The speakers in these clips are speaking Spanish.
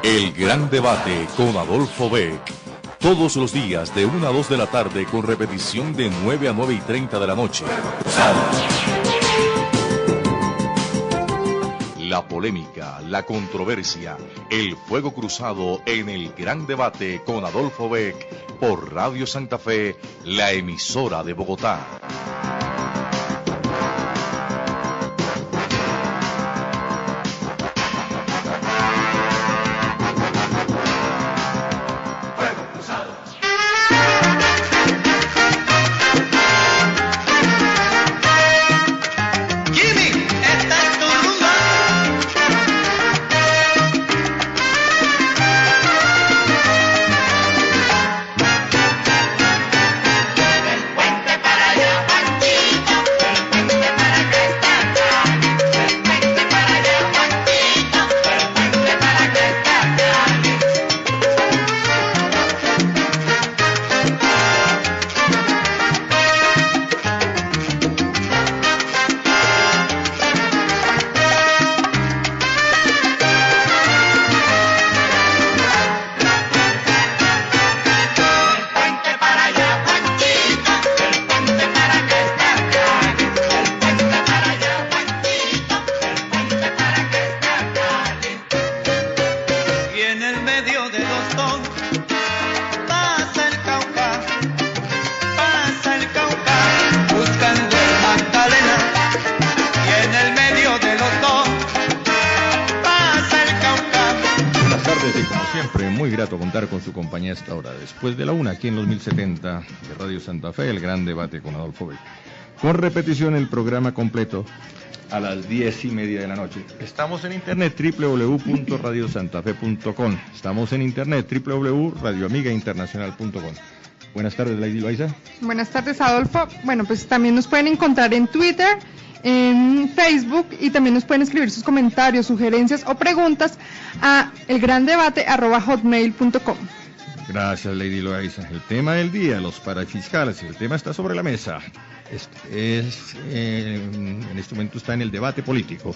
El Gran Debate con Adolfo Beck. Todos los días de 1 a 2 de la tarde con repetición de 9 a 9 y 30 de la noche. La polémica, la controversia, el fuego cruzado en el Gran Debate con Adolfo Beck por Radio Santa Fe, la emisora de Bogotá. Después de la 1, aquí en los 1070 de Radio Santa Fe, el Gran Debate con Adolfo Beck. Con repetición el programa completo a las 10:30 de la noche. Estamos en internet, www.radiosantafe.com. Estamos en internet, www.radioamigainternacional.com. Buenas tardes, Lady Loaiza. Buenas tardes, Adolfo. Bueno, pues también nos pueden encontrar en Twitter, en Facebook, y también nos pueden escribir sus comentarios, sugerencias o preguntas a elgrandebate@hotmail.com. Gracias, Lady Loaiza. El tema del día, los parafiscales, el tema está sobre la mesa. En este momento está en el debate político.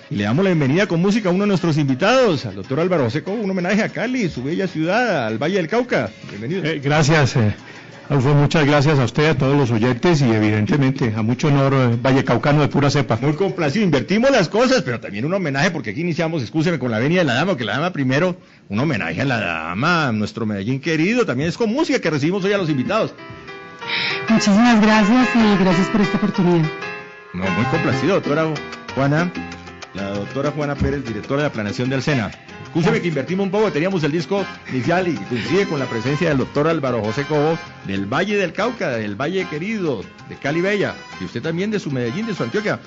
Y le damos la bienvenida con música a uno de nuestros invitados, al doctor Álvaro José Cobo, un homenaje a Cali, su bella ciudad, al Valle del Cauca. Bienvenido. Gracias, Alfonso, muchas gracias a usted, a todos los oyentes y evidentemente a mucho honor, vallecaucano de pura cepa. Muy complacido, invertimos las cosas, pero también un homenaje, porque aquí iniciamos, excúseme, con la venia de la dama, que la dama primero, un homenaje a la dama, a nuestro Medellín querido, también es con música que recibimos hoy a los invitados. Muchísimas gracias y gracias por esta oportunidad. No, muy complacido, doctora Juana, la doctora Juana Pérez, directora de la planeación del SENA. Escúcheme que invertimos un poco, teníamos el disco inicial y coincide con la presencia del doctor Álvaro José Cobo, del Valle del Cauca, del Valle Querido, de Cali Bella, y usted también de su Medellín, de su Antioquia.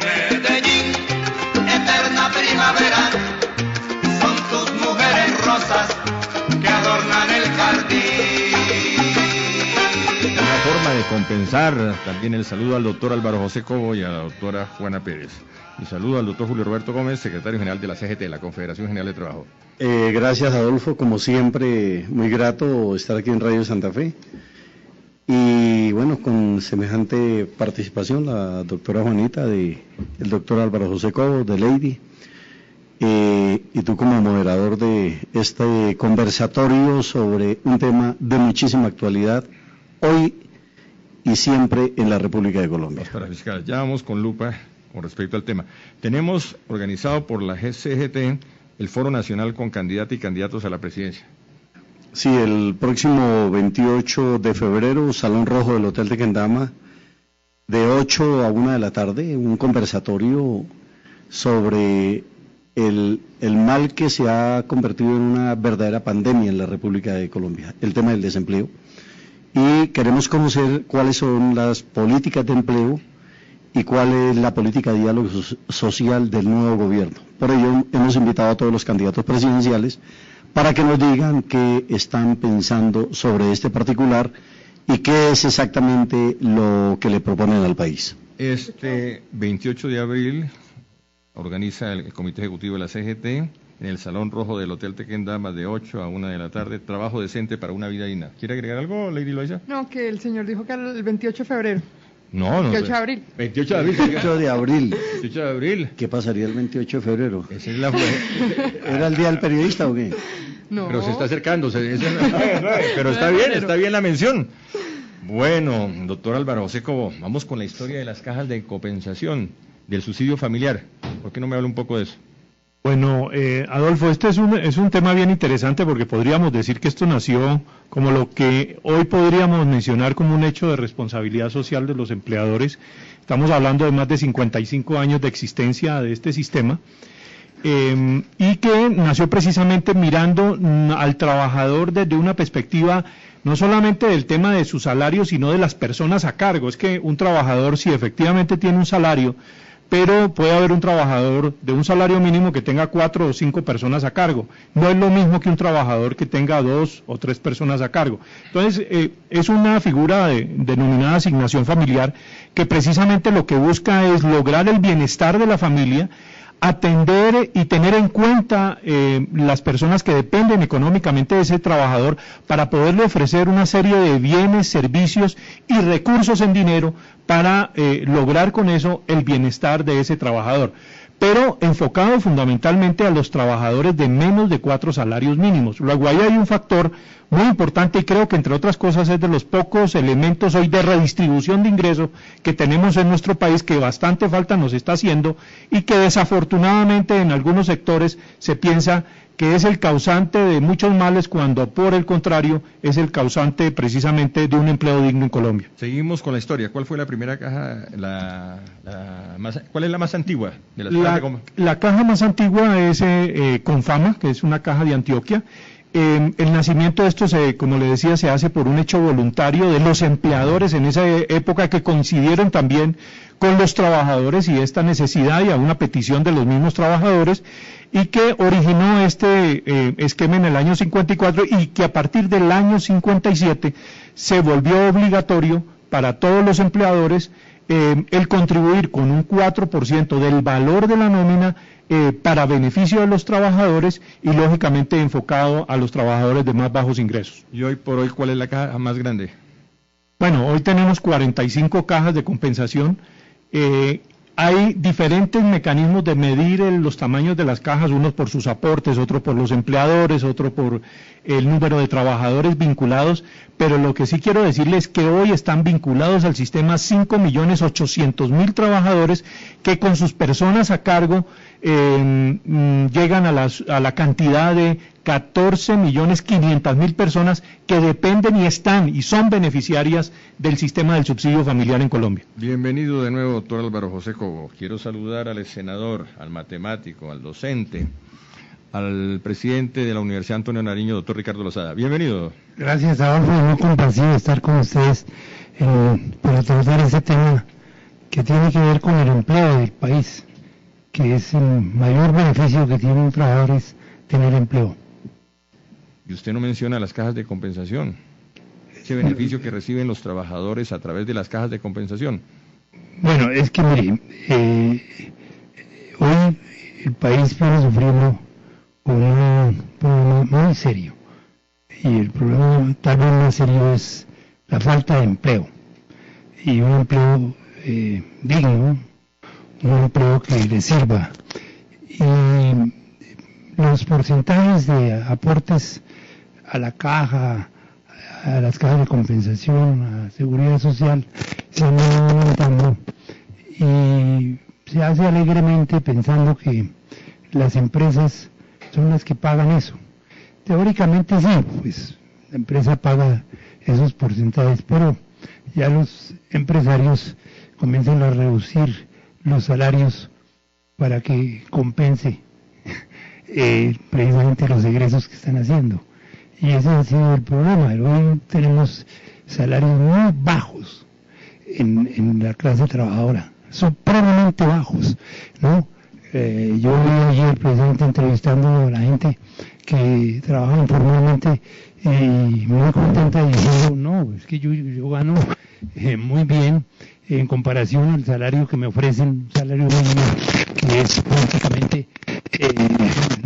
Medellín, eterna primavera, son tus mujeres rosas que adornan el jardín. Una forma de compensar también el saludo al doctor Álvaro José Cobo y a la doctora Juana Pérez. Y saludo al doctor Julio Roberto Gómez, secretario general de la CGT, la Confederación General de Trabajo. Gracias, Adolfo, como siempre, muy grato estar aquí en Radio Santa Fe. Y bueno, con semejante participación, la doctora Juanita, el doctor Álvaro José Cobo, de Lady, y tú como moderador de este conversatorio sobre un tema de muchísima actualidad, hoy y siempre en la República de Colombia. Para fiscal, ya vamos con lupa con respecto al tema. Tenemos organizado por la CGT el Foro Nacional con candidatas y candidatos a la presidencia. Sí, el próximo 28 de febrero, Salón Rojo del Hotel de Kendama, de 8 a 1 de la tarde, un conversatorio sobre el mal que se ha convertido en una verdadera pandemia en la República de Colombia, el tema del desempleo. Y queremos conocer cuáles son las políticas de empleo y cuál es la política de diálogo social del nuevo gobierno. Por ello hemos invitado a todos los candidatos presidenciales para que nos digan qué están pensando sobre este particular y qué es exactamente lo que le proponen al país. Este 28 de abril organiza el Comité Ejecutivo de la CGT en el Salón Rojo del Hotel Tequendama de 8 a 1 de la tarde, trabajo decente para una vida digna. ¿Quiere agregar algo, Lady Loaiza? No, que el señor dijo que el 28 de febrero. No. 28 de abril. 28 de abril. 28 de abril. 28 de abril. ¿Qué pasaría el 28 de febrero? Esa es la... ¿Era el día del periodista o qué? No. Pero se está acercando. Pero está bien la mención. Bueno, doctor Álvaro José Cobo, vamos con la historia de las cajas de compensación del subsidio familiar. ¿Por qué no me habla un poco de eso? Bueno, Adolfo, este es un tema bien interesante porque podríamos decir que esto nació como lo que hoy podríamos mencionar como un hecho de responsabilidad social de los empleadores. Estamos hablando de más de 55 años de existencia de este sistema y que nació precisamente mirando al trabajador desde una perspectiva no solamente del tema de su salario, sino de las personas a cargo. Es que un trabajador, si efectivamente tiene un salario, pero puede haber un trabajador de un salario mínimo que tenga 4 o 5 personas a cargo. No es lo mismo que un trabajador que tenga 2 o 3 personas a cargo. Entonces, es una figura denominada asignación familiar que precisamente lo que busca es lograr el bienestar de la familia, atender y tener en cuenta las personas que dependen económicamente de ese trabajador para poderle ofrecer una serie de bienes, servicios y recursos en dinero para lograr con eso el bienestar de ese trabajador, pero enfocado fundamentalmente a los trabajadores de menos de 4 salarios mínimos. Luego ahí hay un factor muy importante y creo que entre otras cosas es de los pocos elementos hoy de redistribución de ingresos que tenemos en nuestro país que bastante falta nos está haciendo y que desafortunadamente en algunos sectores se piensa que es el causante de muchos males cuando por el contrario es el causante precisamente de un empleo digno en Colombia. Seguimos con la historia. ¿Cuál fue la primera caja? ¿Cuál es la más antigua de las cajas? La caja más antigua es Confama, que es una caja de Antioquia. El nacimiento de esto, como le decía, se hace por un hecho voluntario de los empleadores en esa época que coincidieron también con los trabajadores y esta necesidad y a una petición de los mismos trabajadores y que originó este esquema en el año 54 y que a partir del año 57 se volvió obligatorio para todos los empleadores el contribuir con un 4% del valor de la nómina para beneficio de los trabajadores y lógicamente enfocado a los trabajadores de más bajos ingresos. ¿Y hoy por hoy cuál es la caja más grande? Bueno, hoy tenemos 45 cajas de compensación. Hay diferentes mecanismos de medir los tamaños de las cajas, unos por sus aportes, otros por los empleadores, otro por el número de trabajadores vinculados, pero lo que sí quiero decirles es que hoy están vinculados al sistema 5.800.000 trabajadores que con sus personas a cargo llegan a la cantidad de 14.500.000 personas que dependen y están y son beneficiarias del sistema del subsidio familiar en Colombia. Bienvenido de nuevo, doctor Álvaro José Cobo. Quiero saludar al senador, al matemático, al docente, al presidente de la Universidad Antonio Nariño, doctor Ricardo Lozada. Bienvenido. Gracias, Adolfo, muy complacido de estar con ustedes para tratar ese tema que tiene que ver con el empleo del país, que es el mayor beneficio que tiene un trabajador es tener empleo. Y usted no menciona las cajas de compensación, ese beneficio que reciben los trabajadores a través de las cajas de compensación. Bueno, es que mire, hoy el país viene sufriendo un problema muy serio, y el problema tal vez más serio es la falta de empleo, y un empleo digno, un empleo que le sirva. Y los porcentajes de aportes a la caja, a las cajas de compensación, a seguridad social, se han ido aumentando y se hace alegremente pensando que las empresas son las que pagan eso. Teóricamente sí, pues la empresa paga esos porcentajes, pero ya los empresarios comienzan a reducir los salarios para que compense precisamente los egresos que están haciendo. Y ese ha sido el problema. Hoy tenemos salarios muy bajos en la clase trabajadora, supremamente bajos, ¿no? Yo vi ayer precisamente entrevistando a la gente que trabaja informalmente y muy contenta diciendo, no, es que yo gano muy bien en comparación al salario que me ofrecen, un salario mínimo que es prácticamente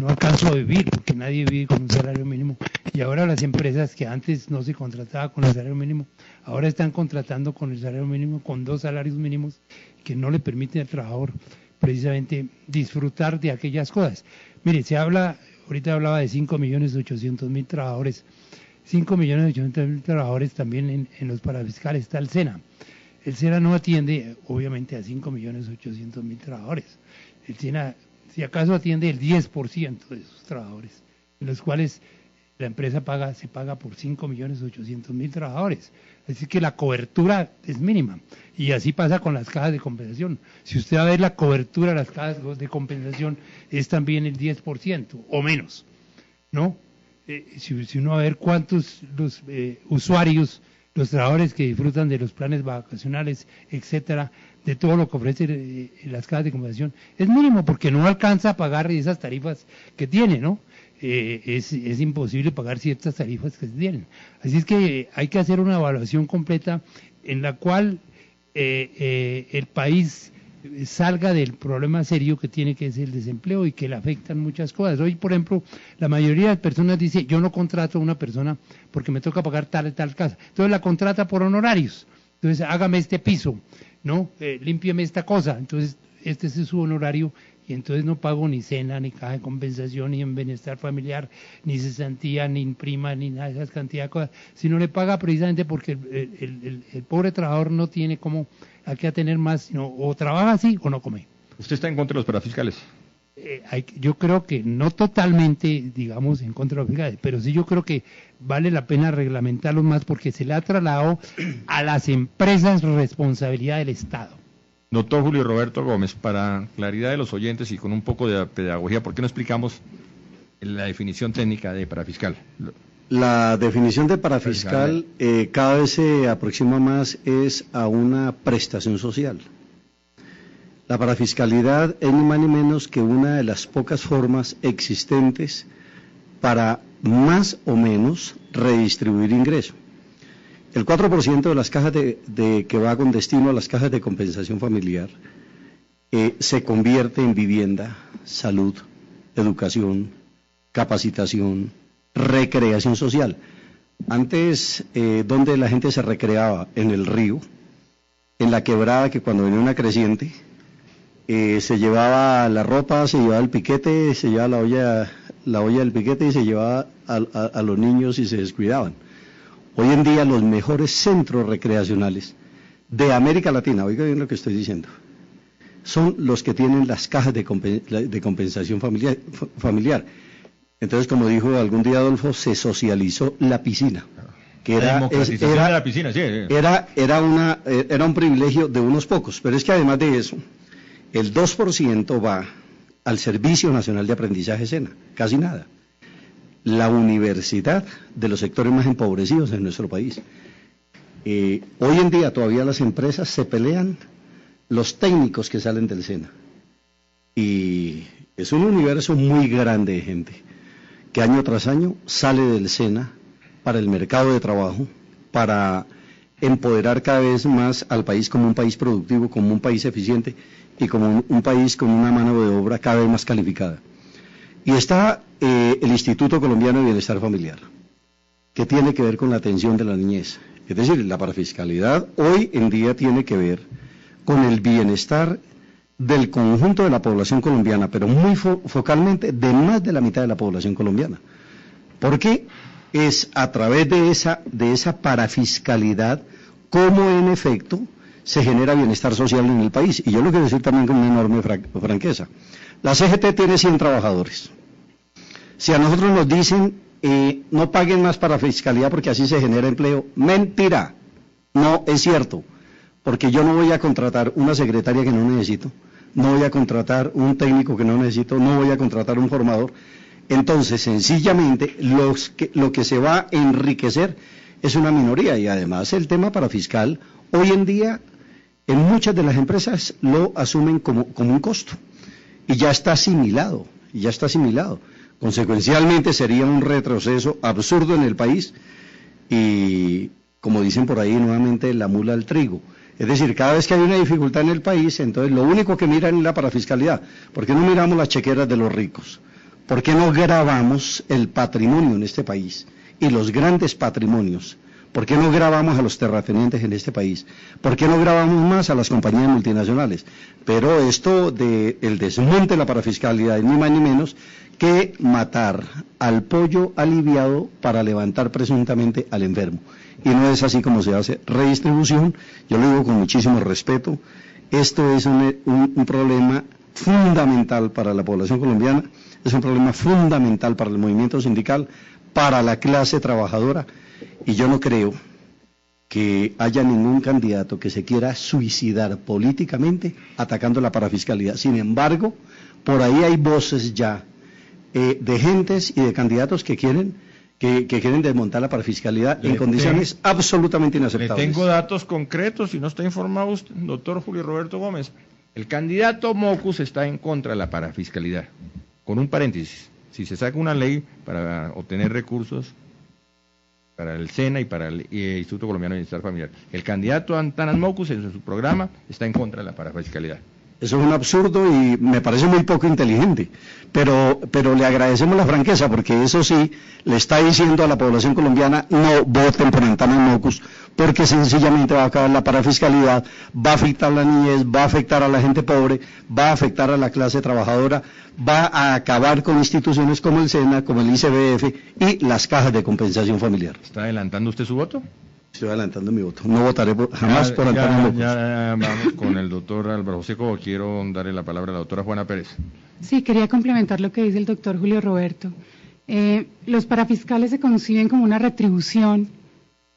no alcanzo a vivir, porque nadie vive con un salario mínimo. Y ahora las empresas que antes no se contrataba con el salario mínimo, ahora están contratando con el salario mínimo, con 2 salarios mínimos que no le permiten al trabajador precisamente disfrutar de aquellas cosas. Mire, ahorita hablaba de 5.800.000 trabajadores. 5.800.000 trabajadores también en los parafiscales está el SENA. El SENA no atiende, obviamente, a 5.800.000 trabajadores. El SENA, si acaso, atiende el 10% de esos trabajadores, en los cuales la empresa se paga por 5.800.000 trabajadores. Así que la cobertura es mínima. Y así pasa con las cajas de compensación. Si usted va a ver la cobertura de las cajas de compensación, es también el 10% o menos, ¿no? Si uno va a ver cuántos los usuarios, los trabajadores que disfrutan de los planes vacacionales, etcétera, de todo lo que ofrecen las cajas de compensación, es mínimo porque no alcanza a pagar esas tarifas que tiene, ¿no? Es imposible pagar ciertas tarifas que se tienen. Así es que hay que hacer una evaluación completa en la cual el país salga del problema serio que tiene, que es el desempleo y que le afectan muchas cosas. Hoy, por ejemplo, la mayoría de personas dice, yo no contrato a una persona porque me toca pagar tal y tal casa. Entonces la contrata por honorarios. Entonces, hágame este piso, ¿no? Límpieme esta cosa. Entonces, este es su honorario y entonces no pago ni cena, ni caja de compensación, ni en bienestar familiar, ni cesantía, ni prima, ni nada de esas cantidades de cosas, sino le paga precisamente porque el pobre trabajador no tiene cómo aquí a tener más, sino o trabaja así o no come. ¿Usted está en contra de los parafiscales? Yo creo que no totalmente, digamos, en contra de los fiscales, pero sí yo creo que vale la pena reglamentarlos más porque se le ha trasladado a las empresas responsabilidad del Estado. Doctor Julio Roberto Gómez, para claridad de los oyentes y con un poco de pedagogía, ¿por qué no explicamos la definición técnica de parafiscal? La definición de parafiscal cada vez se aproxima más es a una prestación social. La parafiscalidad es ni más ni menos que una de las pocas formas existentes para más o menos redistribuir ingresos. El 4% de las cajas que va con destino a las cajas de compensación familiar se convierte en vivienda, salud, educación, capacitación, recreación social. Antes, donde la gente se recreaba, en el río, en la quebrada, que cuando venía una creciente, se llevaba la ropa, se llevaba el piquete, se llevaba la olla del piquete y se llevaba a los niños y se descuidaban. Hoy en día los mejores centros recreacionales de América Latina, oiga bien lo que estoy diciendo, son los que tienen las cajas de compensación familiar. Entonces, como dijo algún día Adolfo, se socializó la piscina, que era la piscina, sí. Era un privilegio de unos pocos, pero es que además de eso, el 2% va al Servicio Nacional de Aprendizaje SENA, casi nada. La universidad de los sectores más empobrecidos en nuestro país. Hoy en día todavía las empresas se pelean los técnicos que salen del SENA. Y es un universo muy grande de gente que año tras año sale del SENA para el mercado de trabajo, para empoderar cada vez más al país como un país productivo, como un país eficiente y como un país con una mano de obra cada vez más calificada. Y está el Instituto Colombiano de Bienestar Familiar, que tiene que ver con la atención de la niñez. Es decir, la parafiscalidad hoy en día tiene que ver con el bienestar del conjunto de la población colombiana, pero muy focalmente de más de la mitad de la población colombiana. Porque es a través de esa parafiscalidad como en efecto se genera bienestar social en el país. Y yo lo quiero decir también con una enorme franqueza. La CGT tiene 100 trabajadores. Si a nosotros nos dicen no paguen más para fiscalidad porque así se genera empleo, mentira, no es cierto, porque yo no voy a contratar una secretaria que no necesito, no voy a contratar un técnico que no necesito, no voy a contratar un formador. Entonces, sencillamente, lo que se va a enriquecer es una minoría, y además el tema parafiscal, hoy en día, en muchas de las empresas lo asumen como un costo. Y ya está asimilado. Consecuencialmente sería un retroceso absurdo en el país y, como dicen por ahí nuevamente, la mula al trigo. Es decir, cada vez que hay una dificultad en el país, entonces lo único que miran es la parafiscalidad. ¿Por qué no miramos las chequeras de los ricos? ¿Por qué no gravamos el patrimonio en este país y los grandes patrimonios? ¿Por qué no gravamos a los terratenientes en este país? ¿Por qué no gravamos más a las compañías multinacionales? Pero esto del desmonte de la parafiscalidad es ni más ni menos que matar al pollo aliviado para levantar presuntamente al enfermo. Y no es así como se hace redistribución. Yo lo digo con muchísimo respeto. Esto es un problema fundamental para la población colombiana, es un problema fundamental para el movimiento sindical, para la clase trabajadora, y yo no creo que haya ningún candidato que se quiera suicidar políticamente atacando la parafiscalidad. Sin embargo, por ahí hay voces ya de gentes y de candidatos que quieren desmontar la parafiscalidad en condiciones absolutamente inaceptables. Le tengo datos concretos, si no está informado usted, doctor Julio Roberto Gómez. El candidato Mocus está en contra de la parafiscalidad, con un paréntesis. Si se saca una ley para obtener recursos para el SENA y para el Instituto Colombiano de Bienestar Familiar, el candidato Antanas Mocus en su programa está en contra de la parafiscalidad. Eso es un absurdo y me parece muy poco inteligente, pero le agradecemos la franqueza, porque eso sí le está diciendo a la población colombiana: no voten por Antanas Mocus, porque sencillamente va a acabar la parafiscalidad, va a afectar a la niñez, va a afectar a la gente pobre, va a afectar a la clase trabajadora, va a acabar con instituciones como el SENA, como el ICBF y las cajas de compensación familiar. ¿Está adelantando usted su voto? Estoy adelantando mi voto. No votaré jamás por Antanas Mocus. Ya vamos con el doctor Álvaro José Cobo. Quiero darle la palabra a la doctora Juana Pérez. Sí, quería complementar lo que dice el doctor Julio Roberto. Los parafiscales se conciben como una retribución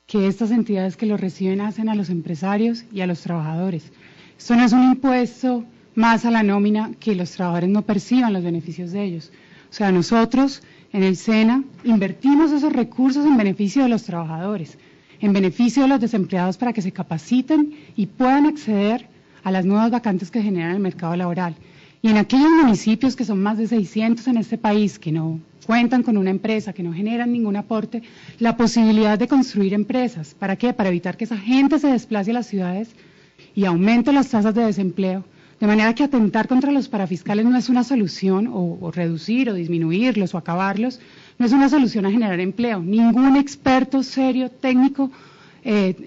que estas entidades que lo reciben hacen a los empresarios y a los trabajadores. Esto no es un impuesto más a la nómina que los trabajadores no perciban los beneficios de ellos. O sea, nosotros en el SENA invertimos esos recursos en beneficio de los trabajadores, en beneficio de los desempleados para que se capaciten y puedan acceder a las nuevas vacantes que generan el mercado laboral. Y en aquellos municipios, que son más de 600 en este país, que no cuentan con una empresa, que no generan ningún aporte, la posibilidad de construir empresas. ¿Para qué? Para evitar que esa gente se desplace a las ciudades y aumente las tasas de desempleo. De manera que atentar contra los parafiscales no es una solución, o reducir o disminuirlos o acabarlos, no es una solución a generar empleo. Ningún experto serio, técnico,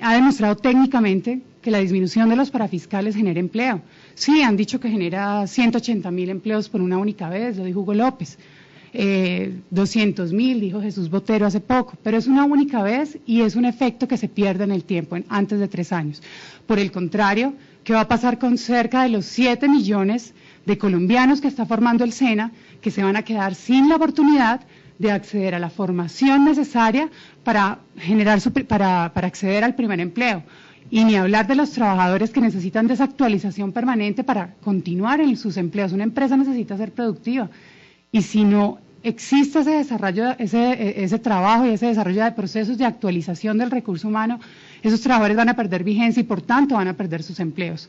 ha demostrado técnicamente que la disminución de los parafiscales genera empleo. Sí, han dicho que genera 180.000 empleos por una única vez, lo dijo Hugo López. 200.000, dijo Jesús Botero hace poco, pero es una única vez y es un efecto que se pierde en el tiempo, antes de 3 años. Por el contrario, ¿qué va a pasar con cerca de los 7 millones de colombianos que está formando el SENA, que se van a quedar sin la oportunidad de acceder a la formación necesaria para acceder al primer empleo? Y ni hablar de los trabajadores que necesitan desactualización permanente para continuar en sus empleos. Una empresa necesita ser productiva. Y si no existe ese desarrollo, ese trabajo y ese desarrollo de procesos de actualización del recurso humano, esos trabajadores van a perder vigencia y por tanto van a perder sus empleos.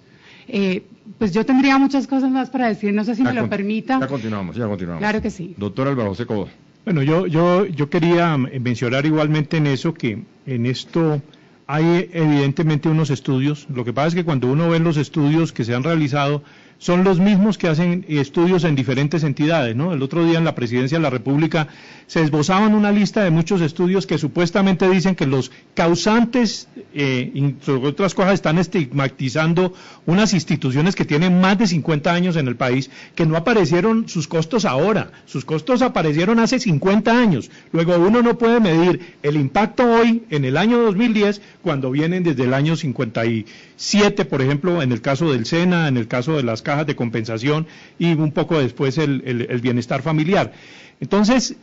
Pues yo tendría muchas cosas más para decir, no sé si me lo permita. Ya continuamos. Claro que sí. Doctor Álvaro José Cobo. Bueno, yo quería mencionar igualmente en eso que en esto hay evidentemente unos estudios. Lo que pasa es que cuando uno ve los estudios que se han realizado, son los mismos que hacen estudios en diferentes entidades, ¿no? El otro día en la Presidencia de la República se esbozaban una lista de muchos estudios que supuestamente dicen que los causantes, entre otras cosas, están estigmatizando unas instituciones que tienen más de 50 años en el país, que no aparecieron sus costos ahora, sus costos aparecieron hace 50 años. Luego uno no puede medir el impacto hoy, en el año 2010, cuando vienen desde el año 57, por ejemplo, en el caso del SENA, en el caso de las cajas de compensación y un poco después el bienestar familiar. Entonces,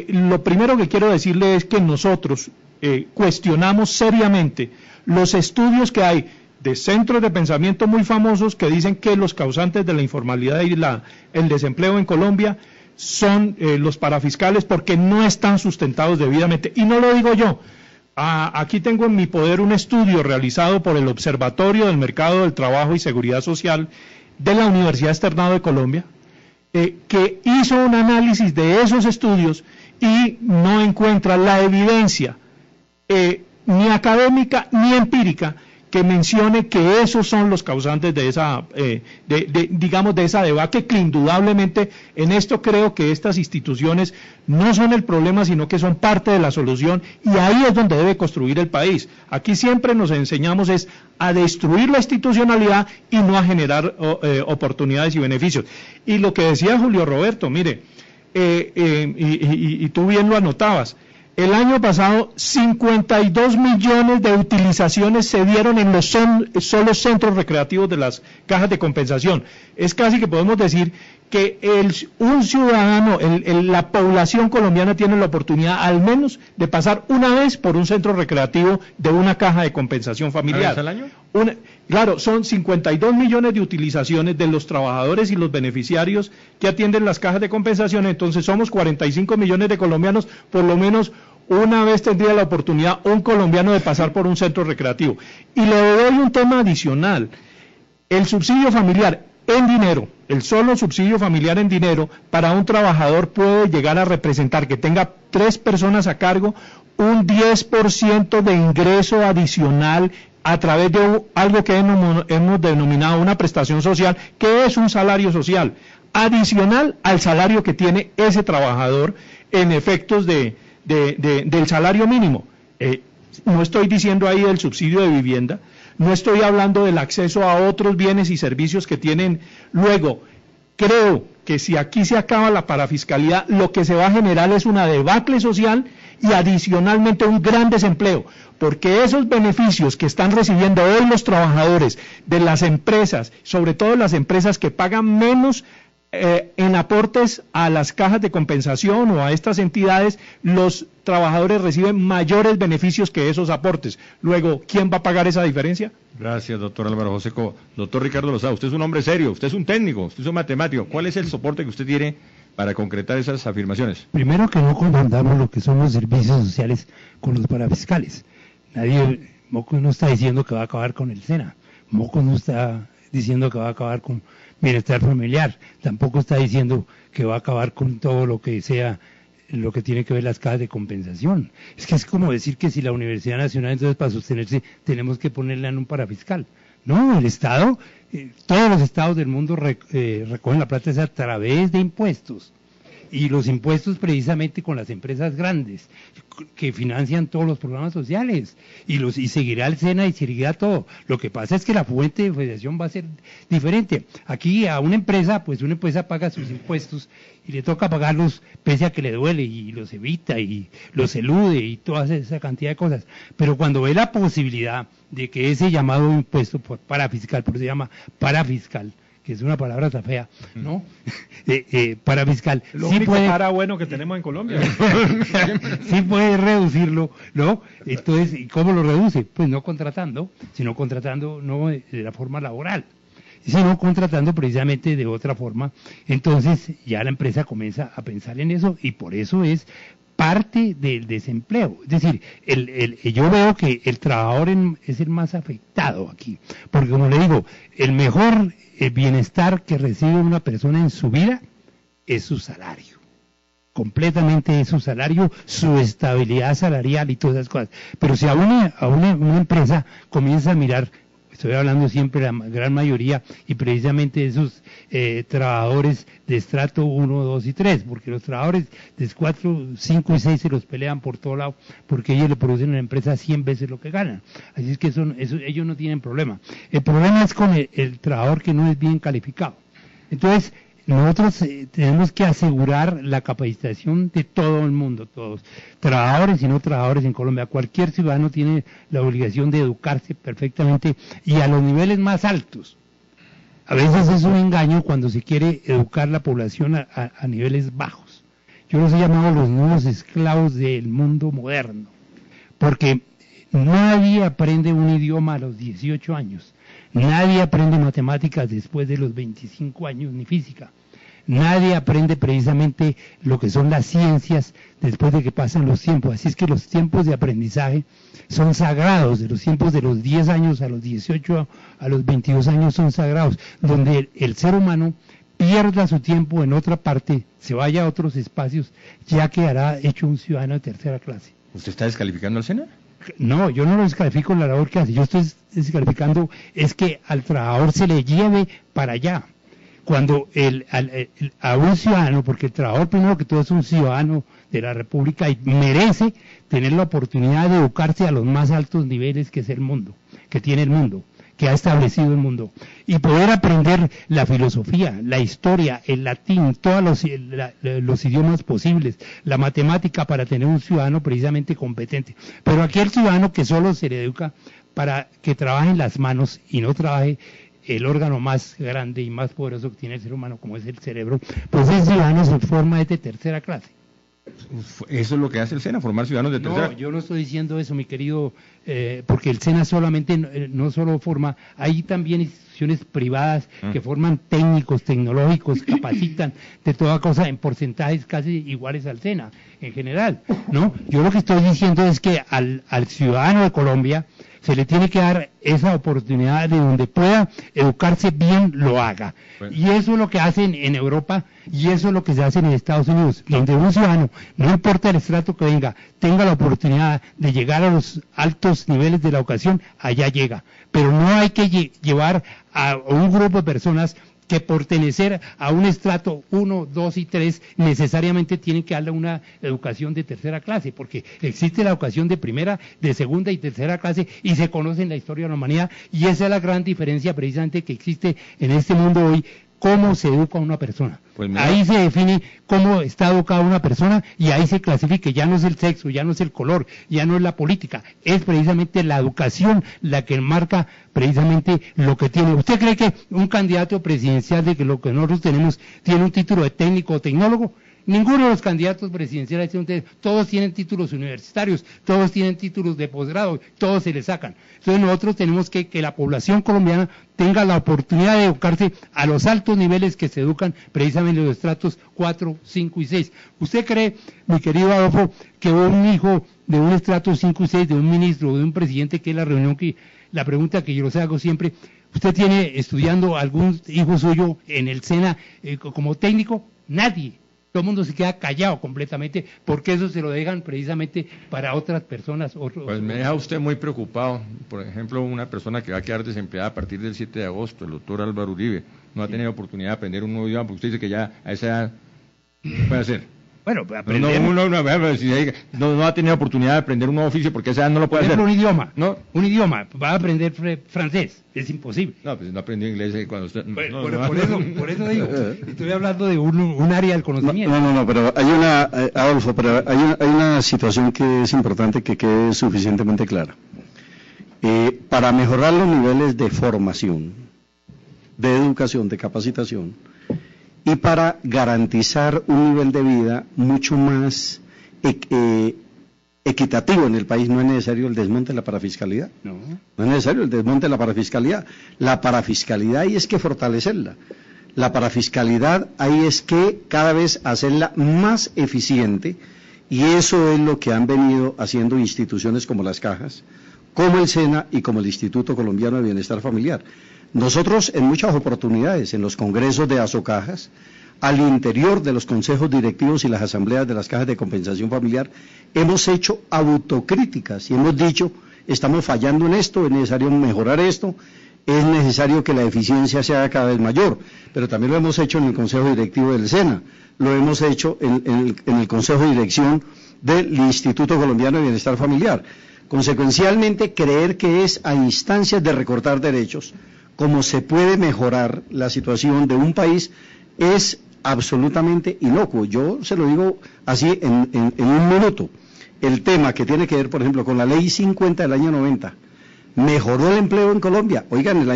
lo primero que quiero decirle es que nosotros cuestionamos seriamente los estudios que hay de centros de pensamiento muy famosos que dicen que los causantes de la informalidad y el desempleo en Colombia son los parafiscales, porque no están sustentados debidamente. Y no lo digo yo. Aquí tengo en mi poder un estudio realizado por el Observatorio del Mercado del Trabajo y Seguridad Social de la Universidad Externado de Colombia, que hizo un análisis de esos estudios y no encuentra la evidencia ni académica ni empírica que mencione que esos son los causantes de esa, digamos, de esa debacle, que indudablemente en esto creo que estas instituciones no son el problema, sino que son parte de la solución, y ahí es donde debe construir el país. Aquí siempre nos enseñamos es a destruir la institucionalidad y no a generar oportunidades y beneficios. Y lo que decía Julio Roberto, mire, y tú bien lo anotabas, el año pasado 52 millones de utilizaciones se dieron en los solo centros recreativos de las cajas de compensación. Es casi que podemos decir que un ciudadano, la población colombiana tiene la oportunidad al menos de pasar una vez por un centro recreativo de una caja de compensación familiar. ¿Una vez al año? Claro, son 52 millones de utilizaciones de los trabajadores y los beneficiarios que atienden las cajas de compensación, entonces somos 45 millones de colombianos, por lo menos una vez tendría la oportunidad un colombiano de pasar por un centro recreativo. Y le doy un tema adicional, el subsidio familiar en dinero, el solo subsidio familiar en dinero para un trabajador puede llegar a representar, que tenga 3 personas a cargo, un 10% de ingreso adicional a través de algo que hemos denominado una prestación social, que es un salario social, adicional al salario que tiene ese trabajador en efectos del salario mínimo. No estoy diciendo ahí el subsidio de vivienda, no estoy hablando del acceso a otros bienes y servicios que tienen. Luego, creo que si aquí se acaba la parafiscalidad, lo que se va a generar es una debacle social y adicionalmente un gran desempleo, porque esos beneficios que están recibiendo hoy los trabajadores de las empresas, sobre todo las empresas que pagan menos en aportes a las cajas de compensación o a estas entidades, los trabajadores reciben mayores beneficios que esos aportes. Luego, ¿quién va a pagar esa diferencia? Gracias, doctor Álvaro José Cobo. Doctor Ricardo Lozada, usted es un hombre serio, usted es un técnico, usted es un matemático. ¿Cuál es el soporte que usted tiene para concretar esas afirmaciones? Primero, que no confundamos lo que son los servicios sociales con los parafiscales. Mocos no está diciendo que va a acabar con el SENA, Mocos no está diciendo que va a acabar con bienestar familiar, tampoco está diciendo que va a acabar con todo lo que sea, lo que tiene que ver las cajas de compensación. Es que es como decir que si la Universidad Nacional, entonces para sostenerse tenemos que ponerla en un parafiscal. No, el Estado, todos los estados del mundo recogen la plata a través de impuestos. Y los impuestos precisamente con las empresas grandes que financian todos los programas sociales y seguirá el SENA y seguirá todo. Lo que pasa es que la fuente de financiación va a ser diferente. Aquí a una empresa, pues una empresa paga sus impuestos y le toca pagarlos pese a que le duele y los evita y los elude y toda esa cantidad de cosas. Pero cuando ve la posibilidad de que ese llamado impuesto parafiscal, por eso se llama parafiscal, que es una palabra tan fea, ¿no? Parafiscal. Lo único para bueno que tenemos en Colombia. Sí puede reducirlo, ¿no? Entonces, ¿y cómo lo reduce? Pues no contratando, sino contratando no de la forma laboral, sino contratando precisamente de otra forma. Entonces, ya la empresa comienza a pensar en eso y por eso es parte del desempleo. Es decir, yo veo que el trabajador es el más afectado aquí, porque como le digo, el mejor bienestar que recibe una persona en su vida es su salario, completamente es su salario, su estabilidad salarial y todas esas cosas. Pero si a una empresa comienza a mirar, estoy hablando siempre de la gran mayoría, y precisamente esos trabajadores de estrato 1, 2 y 3, porque los trabajadores de 4, 5 y 6 se los pelean por todo lado, porque ellos le producen a la empresa 100 veces lo que ganan. Así es que ellos no tienen problema. El problema es con el trabajador que no es bien calificado. Entonces, nosotros tenemos que asegurar la capacitación de todo el mundo, todos, trabajadores y no trabajadores en Colombia. Cualquier ciudadano tiene la obligación de educarse perfectamente y a los niveles más altos. A veces es un engaño cuando se quiere educar la población a niveles bajos. Yo los he llamado los nuevos esclavos del mundo moderno, porque nadie aprende un idioma a los 18 años. Nadie aprende matemáticas después de los 25 años, ni física. Nadie aprende precisamente lo que son las ciencias después de que pasan los tiempos. Así es que los tiempos de aprendizaje son sagrados. De los tiempos de los 10 años a los 18, a los 22 años son sagrados. Donde el ser humano pierda su tiempo en otra parte, se vaya a otros espacios, ya quedará hecho un ciudadano de tercera clase. ¿Usted está descalificando al SENA? No, yo no lo descalifico la labor que hace, yo estoy descalificando es que al trabajador se le lleve para allá. Cuando a un ciudadano, porque el trabajador primero que todo es un ciudadano de la República y merece tener la oportunidad de educarse a los más altos niveles que es el mundo, que tiene el mundo, que ha establecido el mundo, y poder aprender la filosofía, la historia, el latín, todos los idiomas posibles, la matemática para tener un ciudadano precisamente competente. Pero aquel ciudadano que solo se le educa para que trabaje en las manos y no trabaje el órgano más grande y más poderoso que tiene el ser humano, como es el cerebro, pues ese ciudadano se forma de tercera clase. Eso es lo que hace el SENA, formar ciudadanos de tercera. No, yo no estoy diciendo eso, mi querido, porque el SENA solamente no solo forma, hay también instituciones privadas que forman técnicos, tecnológicos, capacitan de toda cosa en porcentajes casi iguales al SENA en general, ¿no? Yo lo que estoy diciendo es que al ciudadano de Colombia se le tiene que dar esa oportunidad de donde pueda educarse bien, lo haga. Bueno. Y eso es lo que hacen en Europa y eso es lo que se hace en Estados Unidos, donde un ciudadano, no importa el estrato que venga, tenga la oportunidad de llegar a los altos niveles de la educación, allá llega. Pero no hay que llevar a un grupo de personas que pertenecer a un estrato 1, 2 y 3 necesariamente tienen que darle una educación de tercera clase, porque existe la educación de primera, de segunda y tercera clase y se conoce en la historia de la humanidad y esa es la gran diferencia precisamente que existe en este mundo hoy, cómo se educa a una persona. Pues ahí se define cómo está educada una persona y ahí se clasifica, ya no es el sexo, ya no es el color, ya no es la política, es precisamente la educación la que marca precisamente lo que tiene. ¿Usted cree que un candidato presidencial de que lo que nosotros tenemos tiene un título de técnico o tecnólogo? Ninguno de los candidatos presidenciales, todos tienen títulos universitarios, todos tienen títulos de posgrado, todos se les sacan. Entonces nosotros tenemos que la población colombiana tenga la oportunidad de educarse a los altos niveles que se educan precisamente los estratos 4, 5 y 6. ¿Usted cree, mi querido Adolfo, que un hijo de un estrato 5 y 6, de un ministro o de un presidente, que es la pregunta que yo les hago siempre, ¿usted tiene estudiando algún hijo suyo en el SENA como técnico? Nadie. Todo el mundo se queda callado completamente porque eso se lo dejan precisamente para otras personas. Pues me deja usted muy preocupado. Por ejemplo, una persona que va a quedar desempleada a partir del 7 de agosto, el doctor Álvaro Uribe, no ha tenido oportunidad de aprender un nuevo idioma, porque usted dice que ya a esa edad puede hacer. Bueno, no ha tenido oportunidad de aprender un nuevo oficio porque esa edad no lo puede hacer. Un idioma, va a aprender francés, es imposible. No, pues no aprendió inglés cuando usted... Por eso digo, estoy hablando de un área del conocimiento. No, pero hay Adolfo, hay una situación que es importante que quede suficientemente clara. Para mejorar los niveles de formación, de educación, de capacitación, y para garantizar un nivel de vida mucho más equitativo en el país, no es necesario el desmonte de la parafiscalidad. No es necesario el desmonte de la parafiscalidad. La parafiscalidad ahí es que fortalecerla. La parafiscalidad ahí es que cada vez hacerla más eficiente y eso es lo que han venido haciendo instituciones como las cajas, como el SENA y como el Instituto Colombiano de Bienestar Familiar. Nosotros en muchas oportunidades, en los congresos de Asocajas, al interior de los consejos directivos y las asambleas de las cajas de compensación familiar, hemos hecho autocríticas y hemos dicho, estamos fallando en esto, es necesario mejorar esto, es necesario que la eficiencia sea cada vez mayor, pero también lo hemos hecho en el consejo directivo del SENA, lo hemos hecho en el consejo de dirección del Instituto Colombiano de Bienestar Familiar. Consecuencialmente, creer que es a instancias de recortar derechos como se puede mejorar la situación de un país es absolutamente inocuo. Yo se lo digo así en un minuto. El tema que tiene que ver, por ejemplo, con la ley 50 del año 90, mejoró el empleo en Colombia. Oigan,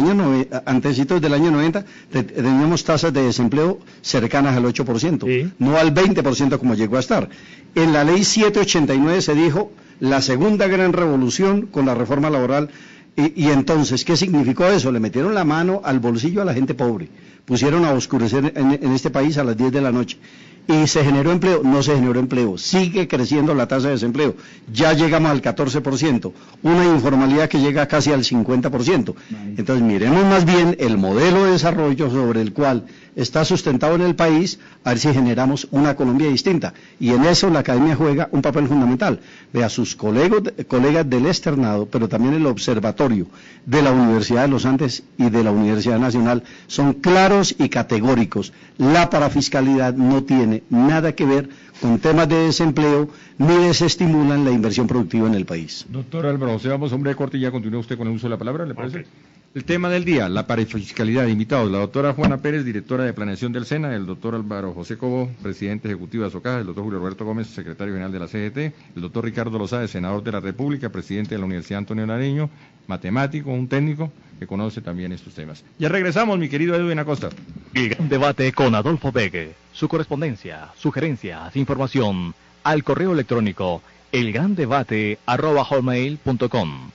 antecitos del año 90 teníamos tasas de desempleo cercanas al 8%, ¿sí? No al 20% como llegó a estar. En la ley 789 se dijo la segunda gran revolución con la reforma laboral. Y entonces, ¿qué significó eso? Le metieron la mano al bolsillo a la gente pobre, pusieron a oscurecer en este país a las 10 de la noche. ¿Y se generó empleo? No se generó empleo. Sigue creciendo la tasa de desempleo. Ya llegamos al 14%. Una informalidad que llega casi al 50%. Entonces miremos más bien el modelo de desarrollo sobre el cual está sustentado en el país, a ver si generamos una Colombia distinta. Y en eso la academia juega un papel fundamental. Vea, sus colegas del externado, pero también el observatorio de la Universidad de los Andes y de la Universidad Nacional son claros y categóricos. La parafiscalidad no tiene nada que ver con temas de desempleo ni desestimulan la inversión productiva en el país. Doctor Álvaro José, vamos a un breve corte y ya continúa usted con el uso de la palabra, ¿le parece? Okay. El tema del día, la parafiscalidad. Invitados, la doctora Juana Pérez, directora de Planeación del SENA, el doctor Álvaro José Cobo, presidente ejecutivo de Asocaja, el doctor Julio Roberto Gómez, secretario general de la CGT, el doctor Ricardo Lozada, senador de la República, presidente de la Universidad Antonio Nariño, matemático, un técnico que conoce también estos temas. Ya regresamos, mi querido Edwin Acosta. El gran debate con Adolfo Begue. Su correspondencia, sugerencias, información al correo electrónico elgrandebate@hotmail.com.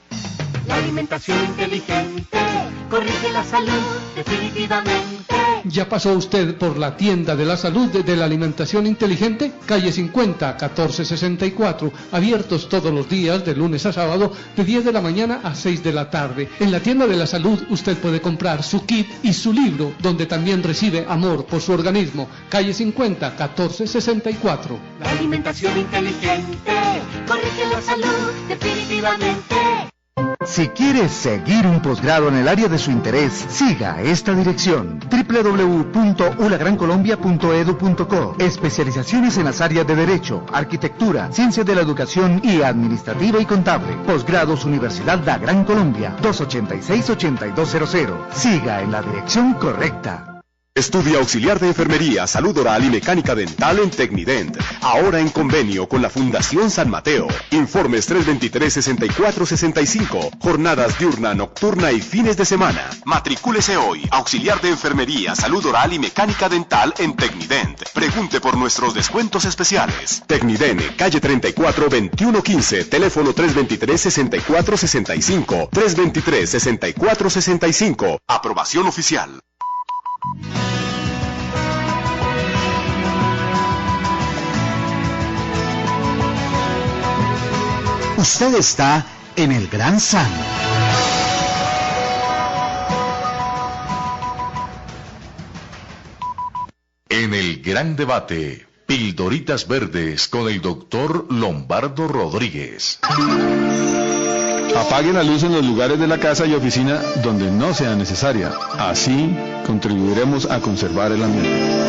La alimentación inteligente corrige la salud definitivamente. ¿Ya pasó usted por la tienda de la salud de la alimentación inteligente? Calle 50, 1464, abiertos todos los días de lunes a sábado de 10 de la mañana a 6 de la tarde. En la tienda de la salud usted puede comprar su kit y su libro, donde también recibe amor por su organismo. Calle 50, 1464. La alimentación inteligente corrige la salud definitivamente. Si quieres seguir un posgrado en el área de su interés, siga esta dirección: www.ulagrancolombia.edu.co. Especializaciones en las áreas de Derecho, Arquitectura, Ciencias de la Educación y Administrativa y Contable. Posgrados Universidad La Gran Colombia, 286-8200. Siga en la dirección correcta. Estudia auxiliar de enfermería, salud oral y mecánica dental en Tecnident. Ahora en convenio con la Fundación San Mateo. Informes 323-6465. Jornadas diurna, nocturna y fines de semana. Matricúlese hoy. Auxiliar de enfermería, salud oral y mecánica dental en Tecnident. Pregunte por nuestros descuentos especiales. Tecnident, calle 34, 2115. Teléfono 323-6465. 323-6465. Aprobación oficial. Usted está en el Gran San. En el Gran Debate, Pildoritas Verdes con el doctor Lombardo Rodríguez. Apaguen la luz en los lugares de la casa y oficina donde no sea necesaria. Así contribuiremos a conservar el ambiente.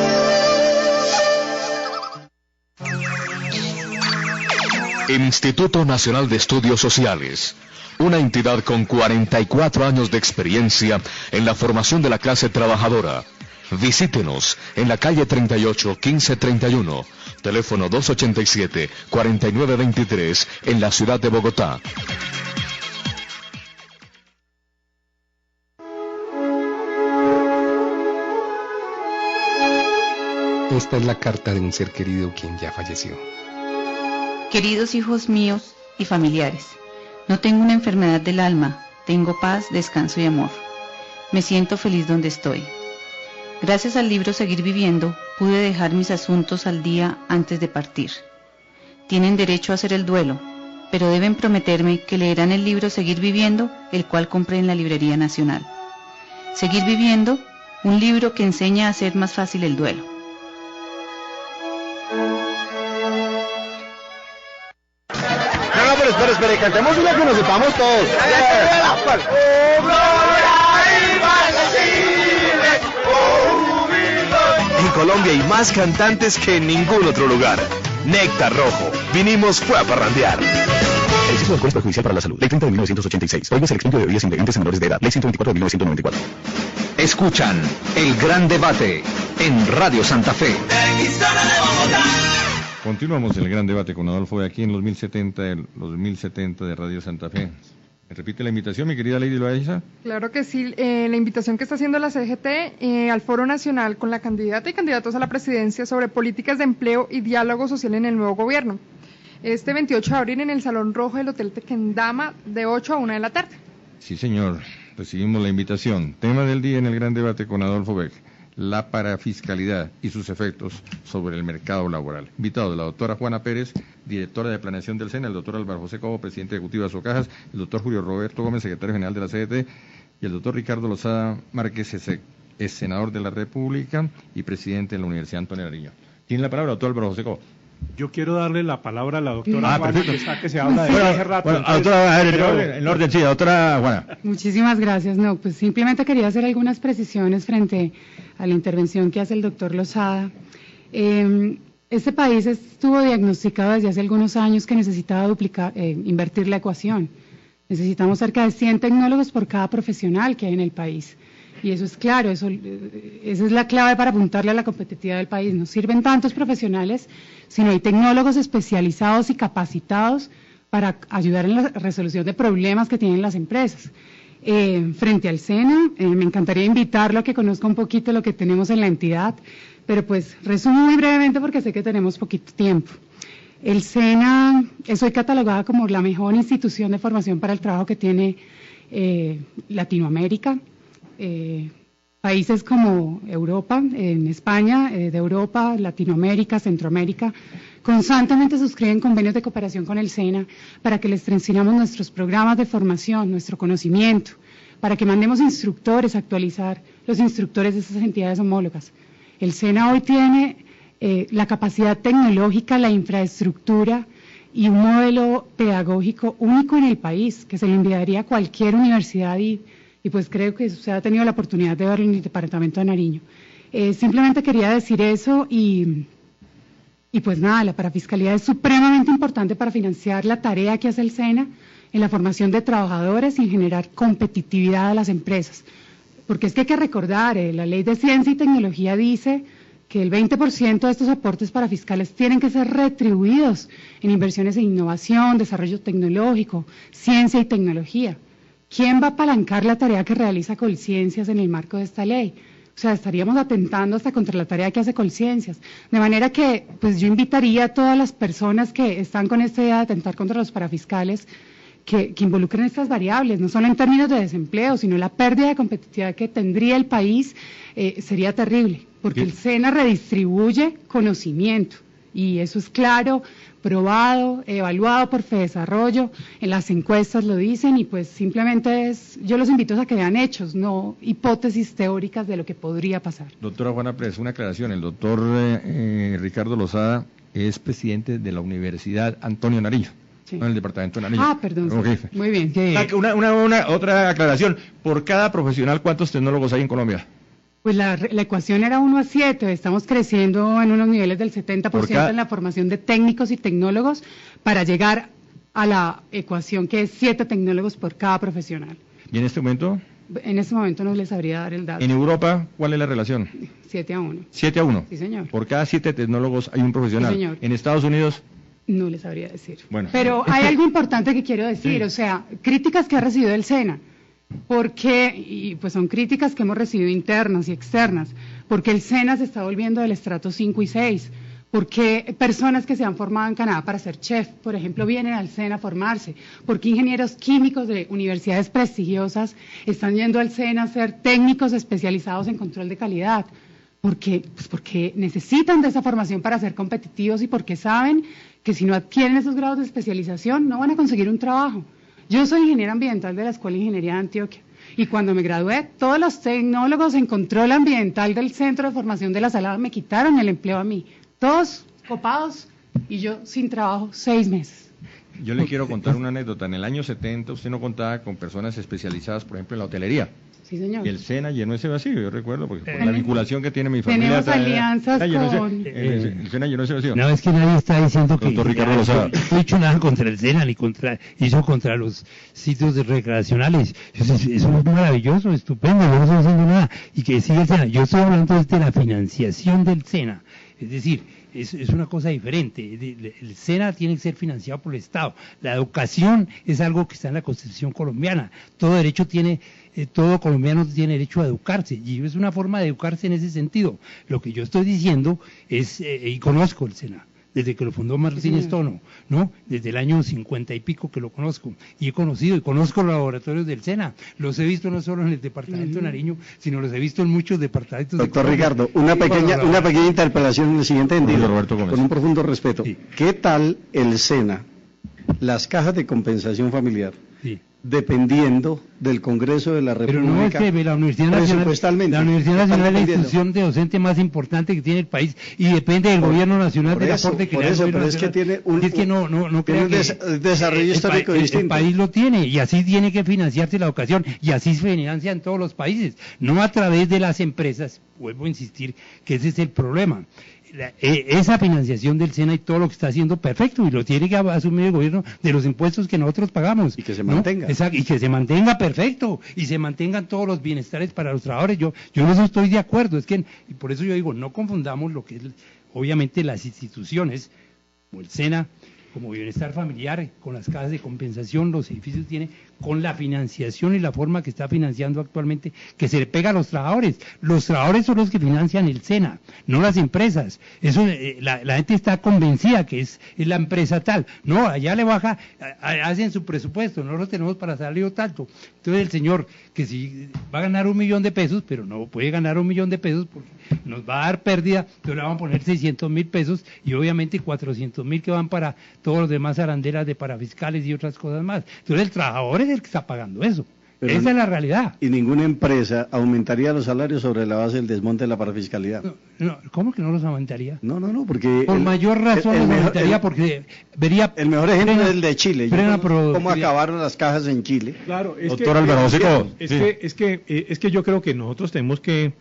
Instituto Nacional de Estudios Sociales, una entidad con 44 años de experiencia en la formación de la clase trabajadora. Visítenos en la calle 38, 1531, teléfono 287-4923, en la ciudad de Bogotá. Esta es la carta de un ser querido quien ya falleció. Queridos hijos míos y familiares, no tengo una enfermedad del alma, tengo paz, descanso y amor. Me siento feliz donde estoy. Gracias al libro Seguir Viviendo, pude dejar mis asuntos al día antes de partir. Tienen derecho a hacer el duelo, pero deben prometerme que leerán el libro Seguir Viviendo, el cual compré en la Librería Nacional. Seguir Viviendo, un libro que enseña a hacer más fácil el duelo. Espere, cantemos una que nos sepamos todos. En Colombia hay más cantantes que en ningún otro lugar. Néctar Rojo, vinimos fue a parrandear. El exceso de alcohol es perjudicial para la salud. Ley 30 de 1986. Prohíbe el expendio de bebidas ingredientes en menores de edad. Ley 124 de 1994. Escuchan El Gran Debate en Radio Santa Fe. Continuamos el Gran Debate con Adolfo de aquí en los 1070 de Radio Santa Fe. ¿Me repite la invitación, mi querida Lady Loaiza? Claro que sí, la invitación que está haciendo la CGT al Foro Nacional con la candidata y candidatos a la presidencia sobre políticas de empleo y diálogo social en el nuevo gobierno. Este 28 de abril en el Salón Rojo del Hotel Tequendama de 8 a 1 de la tarde. Sí, señor. Recibimos la invitación. Tema del día en el Gran Debate con Adolfo Beck. la parafiscalidad y sus efectos sobre el mercado laboral. Invitados, la doctora Juana Pérez, directora de Planeación del SENA, el doctor Álvaro José Cobo, presidente ejecutivo de Asocajas, el doctor Julio Roberto Gómez, secretario general de la CDT, y el doctor Ricardo Lozada Márquez, es senador de la República y presidente de la Universidad Antonio Nariño. Tiene la palabra el doctor Álvaro José Cobo. Yo quiero darle la palabra a la doctora Juana, que se habla de hace rato. Bueno, doctora, en orden, sí, doctora Juana. Muchísimas gracias. No, pues simplemente quería hacer algunas precisiones frente a la intervención que hace el doctor Lozada. Este país estuvo diagnosticado desde hace algunos años que necesitaba invertir la ecuación. Necesitamos cerca de 100 tecnólogos por cada profesional que hay en el país. Y eso es claro, esa es la clave para apuntarle a la competitividad del país. No sirven tantos profesionales, sino hay tecnólogos especializados y capacitados para ayudar en la resolución de problemas que tienen las empresas. Frente al SENA, me encantaría invitarlo a que conozca un poquito lo que tenemos en la entidad, pero pues resumo muy brevemente porque sé que tenemos poquito tiempo. El SENA es hoy catalogada como la mejor institución de formación para el trabajo que tiene Latinoamérica. Países como Europa, en España, de Europa, Latinoamérica, Centroamérica, constantemente suscriben convenios de cooperación con el SENA para que les transfiramos nuestros programas de formación, nuestro conocimiento, para que mandemos instructores a actualizar los instructores de esas entidades homólogas. El SENA hoy tiene la capacidad tecnológica, la infraestructura y un modelo pedagógico único en el país, que se le enviaría a cualquier universidad y pues creo que usted ha tenido la oportunidad de verlo en el departamento de Nariño. Simplemente quería decir eso y pues nada, la parafiscalidad es supremamente importante para financiar la tarea que hace el SENA en la formación de trabajadores y en generar competitividad a las empresas. Porque es que hay que recordar, la Ley de Ciencia y Tecnología dice que el 20% de estos aportes parafiscales tienen que ser retribuidos en inversiones en innovación, desarrollo tecnológico, ciencia y tecnología. ¿Quién va a apalancar la tarea que realiza Colciencias en el marco de esta ley? O sea, estaríamos atentando hasta contra la tarea que hace Colciencias. De manera que, pues yo invitaría a todas las personas que están con esta idea de atentar contra los parafiscales que involucren estas variables, no solo en términos de desempleo, sino la pérdida de competitividad que tendría el país, sería terrible, porque el SENA redistribuye conocimiento, y eso es claro, probado, evaluado por FEDesarrollo, en las encuestas lo dicen, y pues simplemente yo los invito a que vean hechos, no hipótesis teóricas de lo que podría pasar. Doctora Juana Pérez, una aclaración, el doctor Ricardo Lozada es presidente de la Universidad Antonio Nariño. Sí. No, en el departamento de Nariño. Ah, perdón. Okay. Muy bien. Una otra aclaración. Por cada profesional, ¿cuántos tecnólogos hay en Colombia? Pues la ecuación era 1 a 7. Estamos creciendo en unos niveles del 70% en la formación de técnicos y tecnólogos para llegar a la ecuación que es 7 tecnólogos por cada profesional. ¿Y en este momento? En este momento no les sabría dar el dato. ¿En Europa cuál es la relación? 7 a 1. 7 a 1. Sí, señor. Por cada 7 tecnólogos hay un profesional. Sí, señor. ¿En Estados Unidos? No les sabría decir. Bueno. Pero hay algo importante que quiero decir, sí. O sea, críticas que ha recibido el SENA, y pues son críticas que hemos recibido internas y externas, porque el SENA se está volviendo del estrato 5 y 6, porque personas que se han formado en Canadá para ser chef, por ejemplo, vienen al SENA a formarse, porque ingenieros químicos de universidades prestigiosas están yendo al SENA a ser técnicos especializados en control de calidad. Porque necesitan de esa formación para ser competitivos y porque saben que si no adquieren esos grados de especialización no van a conseguir un trabajo. Yo soy ingeniera ambiental de la Escuela de Ingeniería de Antioquia y cuando me gradué, todos los tecnólogos en control ambiental del Centro de Formación de la Salada me quitaron el empleo a mí. Todos copados y yo sin trabajo 6 meses. Yo le quiero contar una anécdota. En el año 70 usted no contaba con personas especializadas, por ejemplo, en la hotelería. Sí, señor. Y el SENA llenó ese vacío, yo recuerdo, porque por la vinculación que tiene mi familia. Tenemos alianzas con... El SENA llenó ese vacío. No, es que nadie está diciendo que... Doctor Ricardo Lozada. No he hecho nada contra el SENA, ni contra los sitios recreacionales. Eso es maravilloso, estupendo, no estoy haciendo nada. Y que siga el SENA. Yo estoy hablando de la financiación del SENA. Es decir, es una cosa diferente. El SENA tiene que ser financiado por el Estado. La educación es algo que está en la Constitución colombiana. Todo colombiano tiene derecho a educarse y es una forma de educarse en ese sentido. Lo que yo estoy diciendo es, y conozco el SENA, desde que lo fundó Martín Estono, ¿no? Desde el año 50 y pico que lo conozco, y conozco los laboratorios del SENA, los he visto no solo en el departamento de Nariño, sino los he visto en muchos departamentos. Doctor Ricardo, una pequeña interpelación en el siguiente sentido, con un profundo respeto. Sí. ¿Qué tal el SENA, las cajas de compensación familiar? Sí. Dependiendo del Congreso de la República. Pero no es que la Universidad Nacional es la institución de docente más importante que tiene el país y depende del gobierno nacional del aporte que le da el gobierno nacional. Es que tiene un desarrollo histórico distinto. El país lo tiene y así tiene que financiarse la educación y así se financia en todos los países, no a través de las empresas. Vuelvo a insistir que ese es el problema. Esa financiación del SENA y todo lo que está haciendo perfecto y lo tiene que asumir el gobierno de los impuestos que nosotros pagamos. Y que se mantenga. Exacto, y que se mantenga perfecto y se mantengan todos los bienestares para los trabajadores. Yo en eso estoy de acuerdo, y por eso yo digo, no confundamos lo que es obviamente las instituciones como el SENA, como Bienestar Familiar, con las casas de compensación, los edificios tiene, con la financiación y la forma que está financiando actualmente, que se le pega a los trabajadores. Los trabajadores son los que financian el SENA, no las empresas. Eso la gente está convencida que es la empresa tal. No, allá le baja, hacen su presupuesto, no lo tenemos para salario tanto. Entonces el señor, que si va a ganar 1 millón de pesos, pero no puede ganar 1 millón de pesos porque nos va a dar pérdida, entonces le van a poner 600,000 pesos y obviamente 400,000 que van para todos los demás arandelas de parafiscales y otras cosas más. Entonces el trabajador es el que está pagando eso. Pero esa es la realidad. Y ninguna empresa aumentaría los salarios sobre la base del desmonte de la parafiscalidad. ¿Cómo que no los aumentaría? No, porque... Por mayor razón los aumentaría porque vería... El mejor ejemplo es el de Chile. ¿Cómo acabaron las cajas en Chile? Claro, doctor Álvaro, es que yo creo que nosotros tenemos que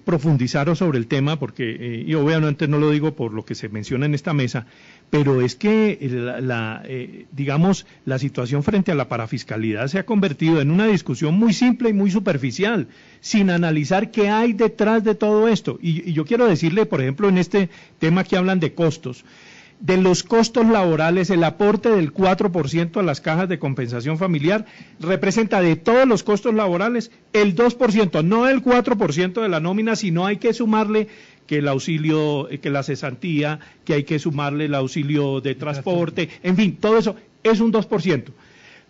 profundizar sobre el tema porque, y obviamente no lo digo por lo que se menciona en esta mesa, pero es que digamos, la situación frente a la parafiscalidad se ha convertido en una discusión muy simple y muy superficial, sin analizar qué hay detrás de todo esto. Y yo quiero decirle, por ejemplo, en este tema que hablan de costos, de los costos laborales, el aporte del 4% a las cajas de compensación familiar representa de todos los costos laborales el 2%, no el 4% de la nómina, sino hay que sumarle que el auxilio, que la cesantía, que hay que sumarle el auxilio de transporte, en fin, todo eso es un 2%.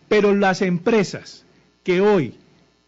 Pero las empresas que hoy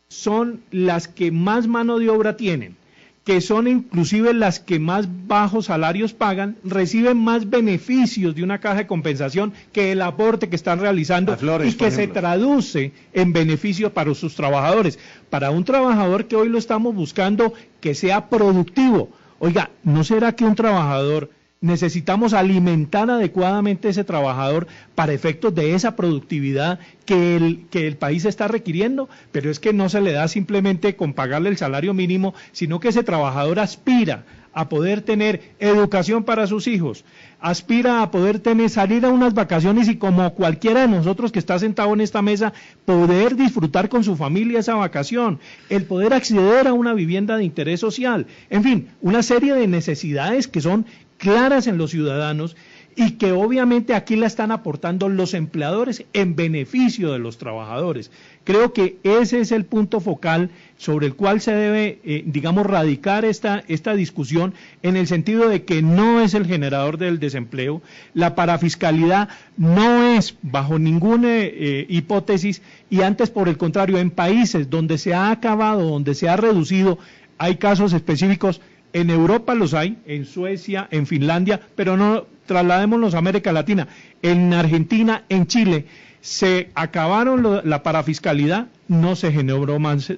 son las que más mano de obra tienen, que son inclusive las que más bajos salarios pagan, reciben más beneficios de una caja de compensación que el aporte que están realizando y que se traduce en beneficio para sus trabajadores. Para un trabajador que hoy lo estamos buscando que sea productivo. Oiga, ¿no será que un trabajador necesitamos alimentar adecuadamente a ese trabajador para efectos de esa productividad que el país está requiriendo? Pero es que no se le da simplemente con pagarle el salario mínimo, sino que ese trabajador aspira a poder tener educación para sus hijos, aspira a poder salir a unas vacaciones y como cualquiera de nosotros que está sentado en esta mesa, poder disfrutar con su familia esa vacación, el poder acceder a una vivienda de interés social, en fin, una serie de necesidades que son claras en los ciudadanos y que obviamente aquí la están aportando los empleadores en beneficio de los trabajadores. Creo que ese es el punto focal sobre el cual se debe, radicar esta discusión en el sentido de que no es el generador del desempleo, la parafiscalidad no es bajo ninguna hipótesis y antes por el contrario, en países donde se ha acabado, donde se ha reducido, hay casos específicos. En Europa los hay, en Suecia, en Finlandia, pero no trasladémonos a América Latina. En Argentina, en Chile, se acabaron la parafiscalidad, no se generó más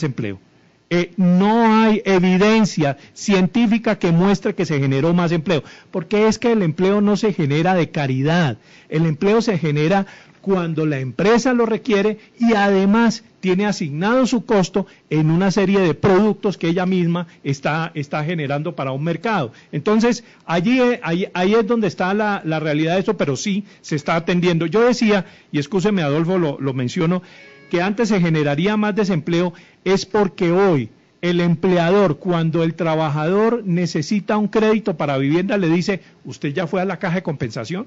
empleo. No hay evidencia científica que muestre que se generó más empleo, porque es que el empleo no se genera de caridad, el empleo se genera cuando la empresa lo requiere y además tiene asignado su costo en una serie de productos que ella misma está generando para un mercado. Entonces, ahí es donde está la realidad de eso, pero sí se está atendiendo. Yo decía, y excúseme Adolfo, lo menciono, que antes se generaría más desempleo, es porque hoy el empleador, cuando el trabajador necesita un crédito para vivienda, le dice, ¿usted ya fue a la caja de compensación?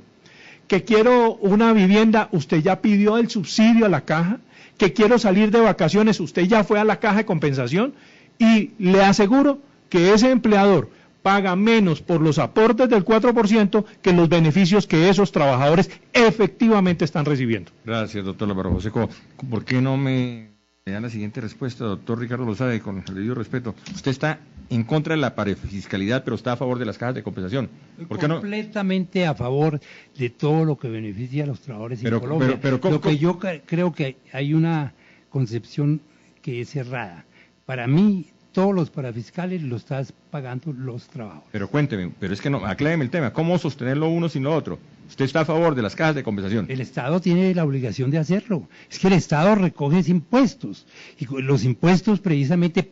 Que quiero una vivienda, usted ya pidió el subsidio a la caja, que quiero salir de vacaciones, usted ya fue a la caja de compensación, y le aseguro que ese empleador, paga menos por los aportes del 4% que los beneficios que esos trabajadores efectivamente están recibiendo. Gracias, doctor Álvaro José. ¿Por qué no me dan la siguiente respuesta, doctor Ricardo Lozada, con el debido respeto? Usted está en contra de la parafiscalidad, pero está a favor de las cajas de compensación. ¿Por qué no? Completamente a favor de todo lo que beneficia a los trabajadores en Colombia. Lo que yo creo que hay una concepción que es errada. Para mí, todos los parafiscales lo están pagando los trabajadores. Pero cuénteme, pero es que no, acláreme el tema, ¿cómo sostener lo uno sin lo otro? ¿Usted está a favor de las cajas de compensación? El Estado tiene la obligación de hacerlo. Es que el Estado recoge impuestos, y los impuestos precisamente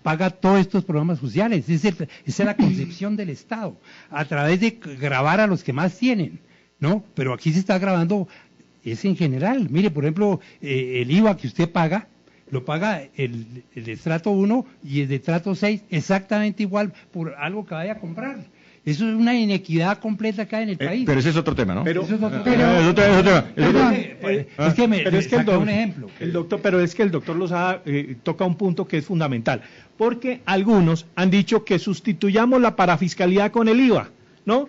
paga todos estos programas sociales. Esa es la concepción del Estado, a través de gravar a los que más tienen, ¿no? Pero aquí se está grabando, es en general. Mire, por ejemplo, el IVA que usted paga, lo paga el de estrato 1 y el de estrato 6 exactamente igual por algo que vaya a comprar. Eso es una inequidad completa acá en el país. Pero ese es otro tema, ¿no? Pero es que el doctor Lozada toca un punto que es fundamental, porque algunos han dicho que sustituyamos la parafiscalidad con el IVA, ¿no?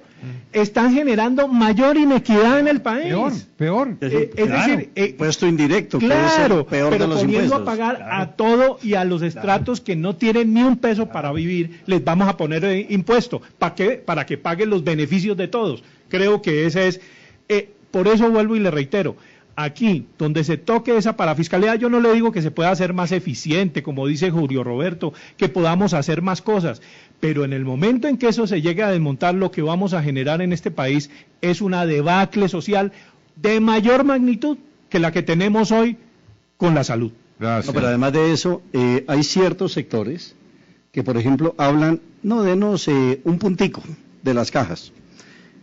Están generando mayor inequidad en el país. Peor. Es decir, impuesto indirecto, claro, peor pero de los poniendo impuestos. a pagar a todo y a los estratos que no tienen ni un peso para vivir, les vamos a poner impuesto. ¿Para qué? Para que paguen los beneficios de todos. Creo que ese es, por eso vuelvo y le reitero, aquí, donde se toque esa parafiscalidad, yo no le digo que se pueda hacer más eficiente, como dice Julio Roberto, que podamos hacer más cosas, pero en el momento en que eso se llegue a desmontar, lo que vamos a generar en este país es una debacle social de mayor magnitud que la que tenemos hoy con la salud. Gracias. No, pero además de eso, hay ciertos sectores que, por ejemplo, hablan, no, denos un puntico de las cajas,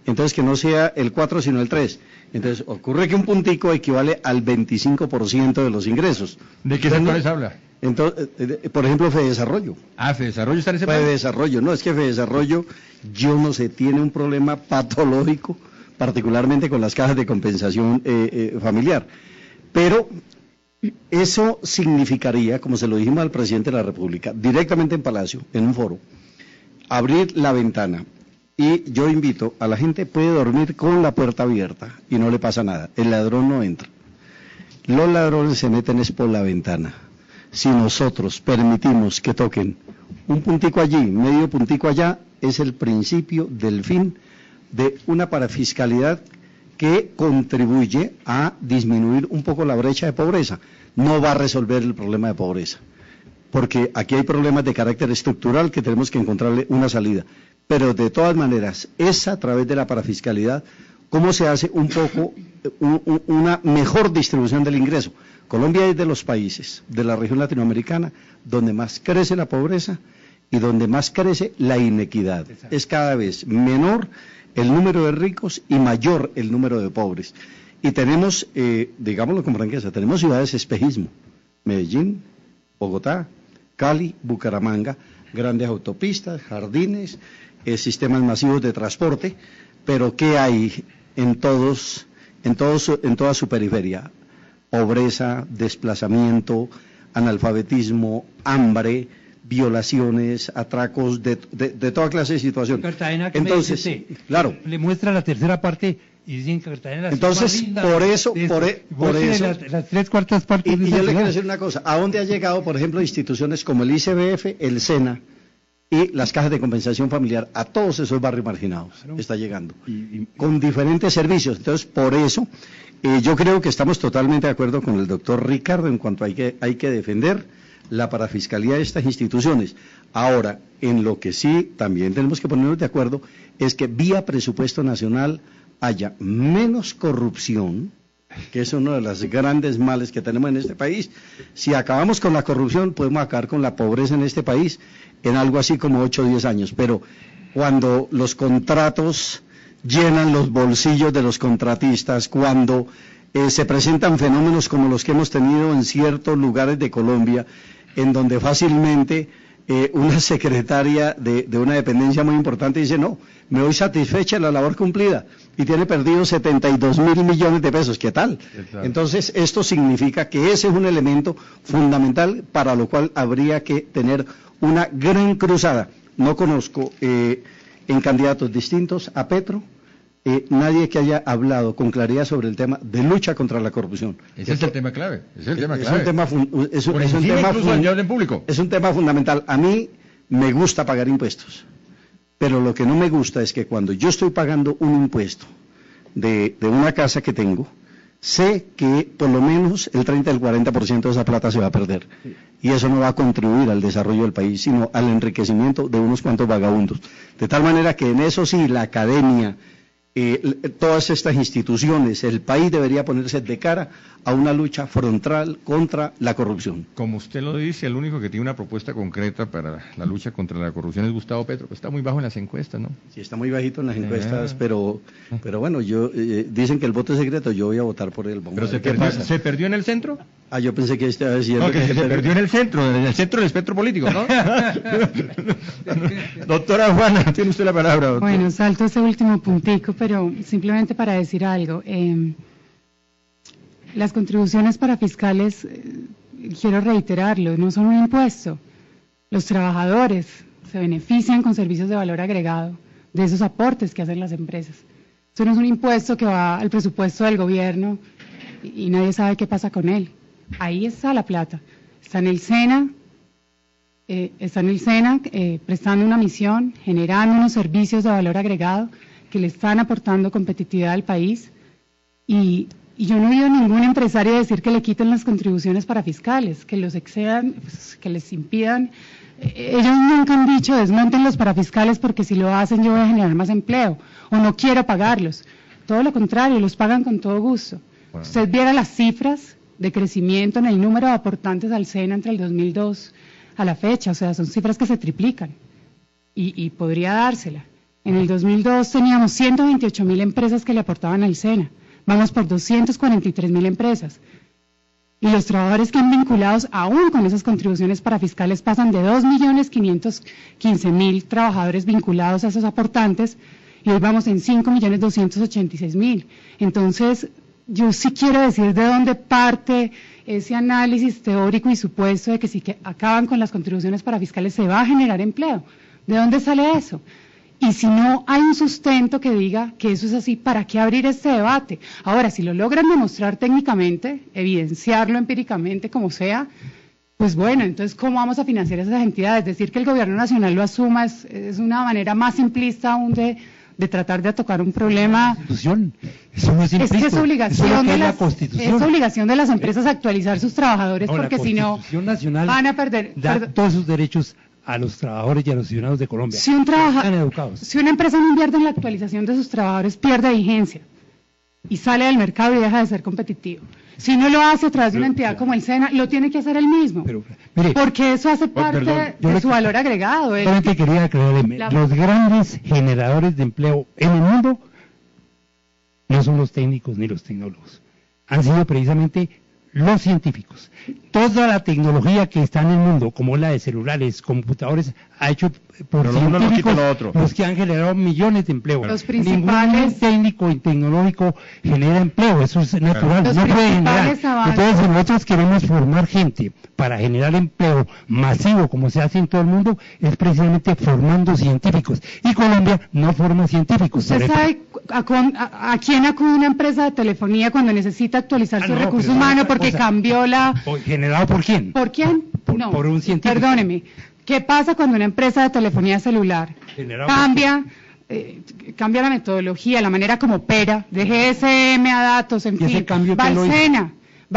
entonces que no sea el 4 sino el 3. Entonces, ocurre que un puntico equivale al 25% de los ingresos. ¿De qué sectores habla? Entonces, por ejemplo, Fedesarrollo. Fedesarrollo está en ese país. Fedesarrollo, no, es que Fedesarrollo, yo no sé, tiene un problema patológico, particularmente con las cajas de compensación familiar. Pero eso significaría, como se lo dijimos al presidente de la República, directamente en Palacio, en un foro, abrir la ventana. Y yo invito a la gente, puede dormir con la puerta abierta y no le pasa nada, el ladrón no entra. Los ladrones se meten es por la ventana. Si nosotros permitimos que toquen un puntico allí, medio puntico allá, es el principio del fin de una parafiscalidad que contribuye a disminuir un poco la brecha de pobreza. No va a resolver el problema de pobreza, porque aquí hay problemas de carácter estructural que tenemos que encontrarle una salida. Pero de todas maneras, es a través de la parafiscalidad cómo se hace un poco una mejor distribución del ingreso. Colombia es de los países de la región latinoamericana donde más crece la pobreza y donde más crece la inequidad. Exacto. Es cada vez menor el número de ricos y mayor el número de pobres. Y tenemos, digámoslo con franqueza, tenemos ciudades espejismo: Medellín, Bogotá, Cali, Bucaramanga, grandes autopistas, jardines, sistemas masivos de transporte, pero ¿qué hay en toda su periferia? Pobreza, desplazamiento, analfabetismo, hambre, violaciones, atracos, de toda clase de situaciones. Cartagena, que entonces, me dice, claro. Le muestra la tercera parte y dicen que Cartagena es la entonces, ciudad más por linda eso, las 3/4 partes de y esa yo le ciudad. quiero decir una cosa, ¿a dónde ha llegado, por ejemplo, instituciones como el ICBF, el SENA y las cajas de compensación familiar? A todos esos barrios marginados está llegando, con diferentes servicios. Entonces, por eso, yo creo que estamos totalmente de acuerdo con el doctor Ricardo en cuanto hay que defender la parafiscalidad de estas instituciones. Ahora, en lo que sí también tenemos que ponernos de acuerdo es que vía presupuesto nacional haya menos corrupción, que es uno de los grandes males que tenemos en este país. Si acabamos con la corrupción, podemos acabar con la pobreza en este país en algo así como 8 o 10 años, pero cuando los contratos llenan los bolsillos de los contratistas, cuando se presentan fenómenos como los que hemos tenido en ciertos lugares de Colombia, en donde fácilmente una secretaria de una dependencia muy importante dice, no, me voy satisfecha de la labor cumplida, y tiene perdido 72.000 millones de pesos, ¿qué tal? Exacto. Entonces, esto significa que ese es un elemento fundamental para lo cual habría que tener una gran cruzada. no conozco en candidatos distintos a Petro, nadie que haya hablado con claridad sobre el tema de lucha contra la corrupción. Ese es el tema clave. Es el tema Es clave. un tema es un tema fundamental. A mí me gusta pagar impuestos, pero lo que no me gusta es que cuando yo estoy pagando un impuesto de una casa que tengo, sé que por lo menos el 30 al 40% de esa plata se va a perder. Y eso no va a contribuir al desarrollo del país, sino al enriquecimiento de unos cuantos vagabundos. De tal manera que en eso sí, la academia, todas estas instituciones, el país debería ponerse de cara a una lucha frontal contra la corrupción. Como usted lo dice, el único que tiene una propuesta concreta para la lucha contra la corrupción es Gustavo Petro, que está muy bajo en las encuestas, ¿no? Sí, está muy bajito en las encuestas, pero bueno, dicen que el voto es secreto, yo voy a votar por él. ¿Pero se perdió en el centro? Ah, yo pensé que estaba diciendo no, que se perdió en el centro del espectro político, ¿no? Doctora Juana, tiene usted la palabra, doctora. Bueno, salto ese último puntico, pero simplemente para decir algo. Las contribuciones para fiscales, quiero reiterarlo, no son un impuesto. Los trabajadores se benefician con servicios de valor agregado de esos aportes que hacen las empresas. Eso no es un impuesto que va al presupuesto del gobierno y nadie sabe qué pasa con él. Ahí está la plata. Está en el SENA, prestando una misión, generando unos servicios de valor agregado que le están aportando competitividad al país. Y yo no he oído a ningún empresario decir que le quiten las contribuciones para fiscales, que los excedan, pues, que les impidan. Ellos nunca han dicho desmonten los parafiscales porque si lo hacen yo voy a generar más empleo o no quiero pagarlos. Todo lo contrario, los pagan con todo gusto. Bueno. Usted viera las cifras de crecimiento en el número de aportantes al SENA entre el 2002 a la fecha, o sea, son cifras que se triplican y podría dársela. En el 2002 teníamos 128.000 empresas que le aportaban al SENA, vamos por 243.000 empresas. Y los trabajadores que han vinculados aún con esas contribuciones parafiscales pasan de 2.515.000 trabajadores vinculados a esos aportantes y hoy vamos en 5.286.000. Entonces, yo sí quiero decir de dónde parte ese análisis teórico y supuesto de que si que acaban con las contribuciones parafiscales se va a generar empleo. ¿De dónde sale eso? Y si no hay un sustento que diga que eso es así, ¿para qué abrir este debate? Ahora, si lo logran demostrar técnicamente, evidenciarlo empíricamente, como sea, pues bueno, entonces, ¿cómo vamos a financiar esas entidades? Decir que el gobierno nacional lo asuma es una manera más simplista aún de tratar de tocar un problema. Constitución. Eso no es simplista. Es que es obligación de las empresas actualizar sus trabajadores, porque si no van a perder. Todos sus derechos a los trabajadores y a los ciudadanos de Colombia. Si una empresa no invierte en la actualización de sus trabajadores, pierde vigencia y sale del mercado y deja de ser competitivo. Si no lo hace a través de una entidad como el SENA, lo tiene que hacer él mismo, porque eso hace parte de su valor agregado. Solamente quería aclararle, los grandes generadores de empleo en el mundo no son los técnicos ni los tecnólogos, han sido precisamente los científicos. Toda la tecnología que está en el mundo, como la de celulares, computadores, ha hecho por científicos los que han generado millones de empleos. Los principales... Ningún técnico y tecnológico genera empleo, eso es natural, no puede generar. Entonces nosotros queremos formar gente para generar empleo masivo, como se hace en todo el mundo, es precisamente formando científicos. Y Colombia no forma científicos. ¿Usted sabe a quién acude una empresa de telefonía cuando necesita actualizar su recurso humano porque cambió la... ¿Generado por quién? ¿Por quién? Por un científico. Perdóneme. ¿Qué pasa cuando una empresa de telefonía celular cambia la metodología, la manera como opera, de GSM a datos, en fin, va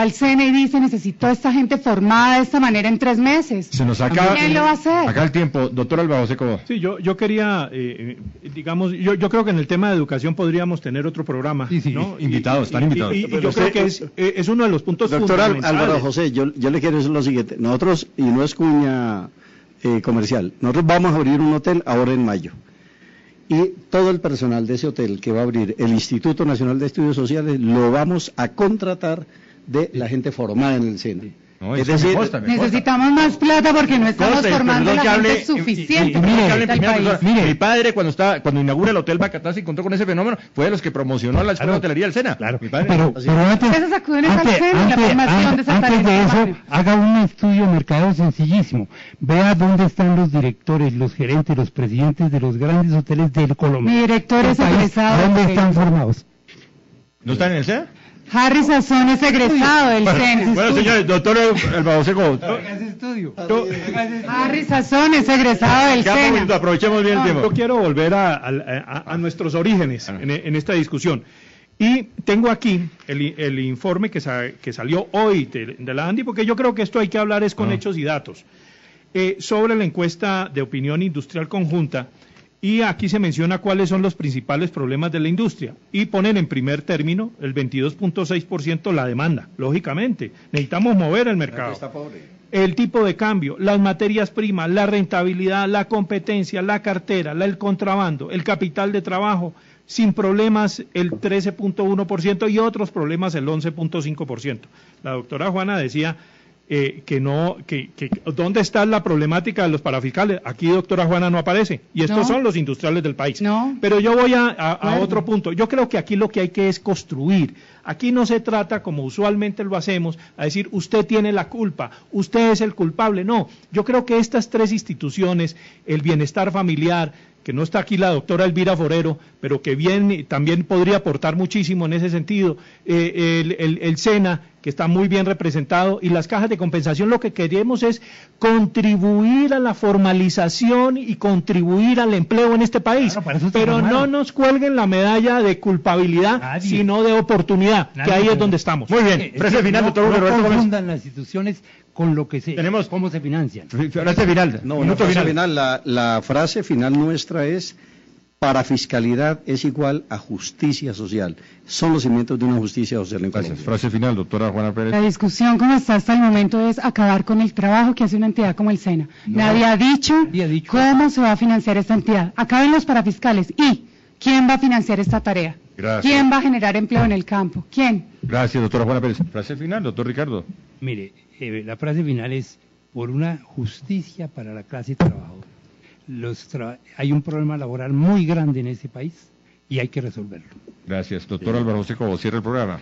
al SENA y dice, necesito a esta gente formada de esta manera en 3 meses? Se nos acaba, ¿Quién lo va a hacer? Acá el tiempo. Doctor Álvaro Seco. Sí, yo quería, yo creo que en el tema de educación podríamos tener otro programa. Sí, ¿no? Invitados, están invitados. Y yo creo que es uno de los puntos fundamentales. Doctor Álvaro José, yo le quiero decir lo siguiente. Nosotros, y no es cuña comercial, nosotros vamos a abrir un hotel ahora en mayo. Y todo el personal de ese hotel que va a abrir el Instituto Nacional de Estudios Sociales lo vamos a contratar de la gente formada en el SENA. No, es decir, necesitamos más plata porque no estamos formando la gente suficiente del país. Mire, mi padre cuando inaugura el Hotel Bacatá se encontró con ese fenómeno, fue de los que promocionó la Escuela de Hotelería del SENA. Claro. Mi padre. Pero antes, antes de eso, haga un estudio de mercado sencillísimo. Vea dónde están los directores, los gerentes, los presidentes de los grandes hoteles de Colombia. Mi director es egresado. ¿Dónde están formados? ¿No están en el SENA? Harry Sazón es egresado del SENA. Bueno, señores, doctor Alvaro Seco. Harry Sazón es egresado del SENA. Aprovechemos bien el tiempo. Yo quiero volver a nuestros orígenes en esta discusión. Y tengo aquí el informe que salió hoy de la ANDI, porque yo creo que esto hay que hablar es con hechos y datos, sobre la encuesta de opinión industrial conjunta. Y aquí se menciona cuáles son los principales problemas de la industria. Y ponen en primer término el 22.6% la demanda. Lógicamente, necesitamos mover el mercado. El tipo de cambio, las materias primas, la rentabilidad, la competencia, la cartera, el contrabando, el capital de trabajo, sin problemas el 13.1% y otros problemas el 11.5%. La doctora Juana decía ¿dónde está la problemática de los parafiscales? Aquí, doctora Juana, no aparece. Y estos son los industriales del país. No. Pero yo voy a otro punto. Yo creo que aquí lo que hay que es construir. Aquí no se trata, como usualmente lo hacemos, a decir, usted tiene la culpa, usted es el culpable. No, yo creo que estas tres instituciones, el bienestar familiar, que no está aquí la doctora Elvira Forero, pero que bien también podría aportar muchísimo en ese sentido, el SENA, que está muy bien representado, y las cajas de compensación, lo que queremos es contribuir a la formalización y contribuir al empleo en este país, pero no nos cuelguen la medalla de culpabilidad, sino de oportunidad, que ahí es donde estamos. Muy bien, frase final, doctor Roberto Gómez. No confundan las instituciones con lo que cómo se financian. Frase final. No, la frase final, la frase final nuestra es: parafiscalidad es igual a justicia social. Son los cimientos de una justicia social en Colombia. Frase final, doctora Juana Pérez. La discusión como está hasta el momento es acabar con el trabajo que hace una entidad como el SENA. Nadie ha dicho cómo se va a financiar esta entidad. Acaben los parafiscales. ¿Y quién va a financiar esta tarea? Gracias. ¿Quién va a generar empleo en el campo? ¿Quién? Gracias, doctora Juana Pérez. Frase final, doctor Ricardo. Mire, la frase final es: por una justicia para la clase trabajadora. Hay un problema laboral muy grande en ese país y hay que resolverlo. Gracias. Doctor Álvaro Seco, cierra el programa.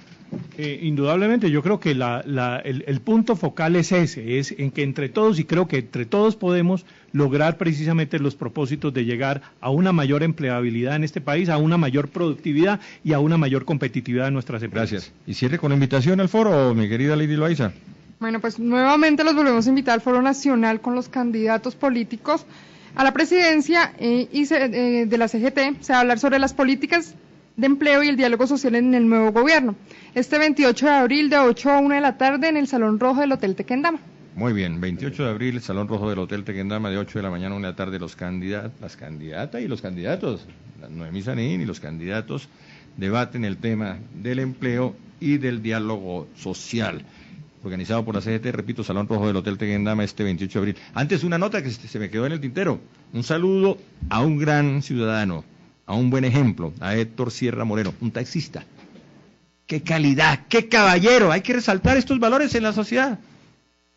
Indudablemente, yo creo que el punto focal es ese, es en que entre todos, y creo que entre todos podemos lograr precisamente los propósitos de llegar a una mayor empleabilidad en este país, a una mayor productividad y a una mayor competitividad de nuestras empresas. Gracias. Y cierre con la invitación al foro, mi querida Lady Loaiza. Bueno, pues nuevamente los volvemos a invitar al Foro Nacional con los candidatos políticos a la presidencia de la CGT. Se va a hablar sobre las políticas de empleo y el diálogo social en el nuevo gobierno. Este 28 de abril de 8 a 1 de la tarde en el Salón Rojo del Hotel Tequendama. Muy bien, 28 de abril, Salón Rojo del Hotel Tequendama, de 8 de la mañana a 1 de la tarde, las candidatas y los candidatos, Noemí Sanín y los candidatos, debaten el tema del empleo y del diálogo social. Organizado por la CGT, repito, Salón Rojo del Hotel Tequendama, este 28 de abril. Antes, una nota que se me quedó en el tintero. Un saludo a un gran ciudadano, a un buen ejemplo, a Héctor Sierra Moreno, un taxista. ¡Qué calidad! ¡Qué caballero! Hay que resaltar estos valores en la sociedad.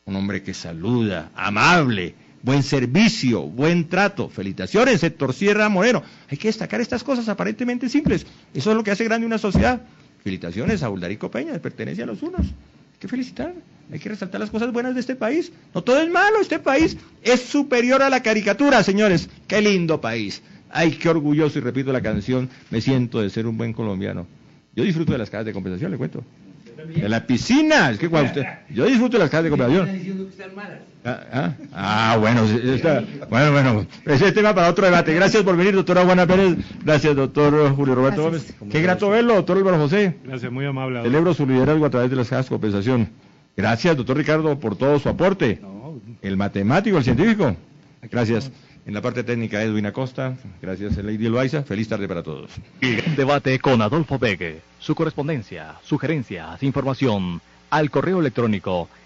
Un hombre que saluda, amable, buen servicio, buen trato. Felicitaciones, Héctor Sierra Moreno. Hay que destacar estas cosas aparentemente simples. Eso es lo que hace grande una sociedad. Felicitaciones a Uldarico Peña, pertenece a los unos. Hay que felicitar, hay que resaltar las cosas buenas de este país. No todo es malo, este país es superior a la caricatura, señores. ¡Qué lindo país! ¡Ay, qué orgulloso! Y repito la canción, me siento de ser un buen colombiano. Yo disfruto de las cajas de compensación, le cuento. De la piscina, es que cuando usted... Yo disfruto de las cajas de compensación. Bueno, ese es tema para otro debate. Gracias por venir, doctora Juana Pérez. Gracias, doctor Julio Roberto Gómez. Qué grato verlo, doctor Álvaro José. Gracias, muy amable. Celebro su liderazgo a través de las cajas de compensación. Gracias, doctor Ricardo, por todo su aporte. El matemático, el científico. Gracias. En la parte técnica, Edwin Acosta. Gracias, Lady Loaiza. Feliz tarde para todos. Debate con Adolfo Begue. Su correspondencia, sugerencias, información al correo electrónico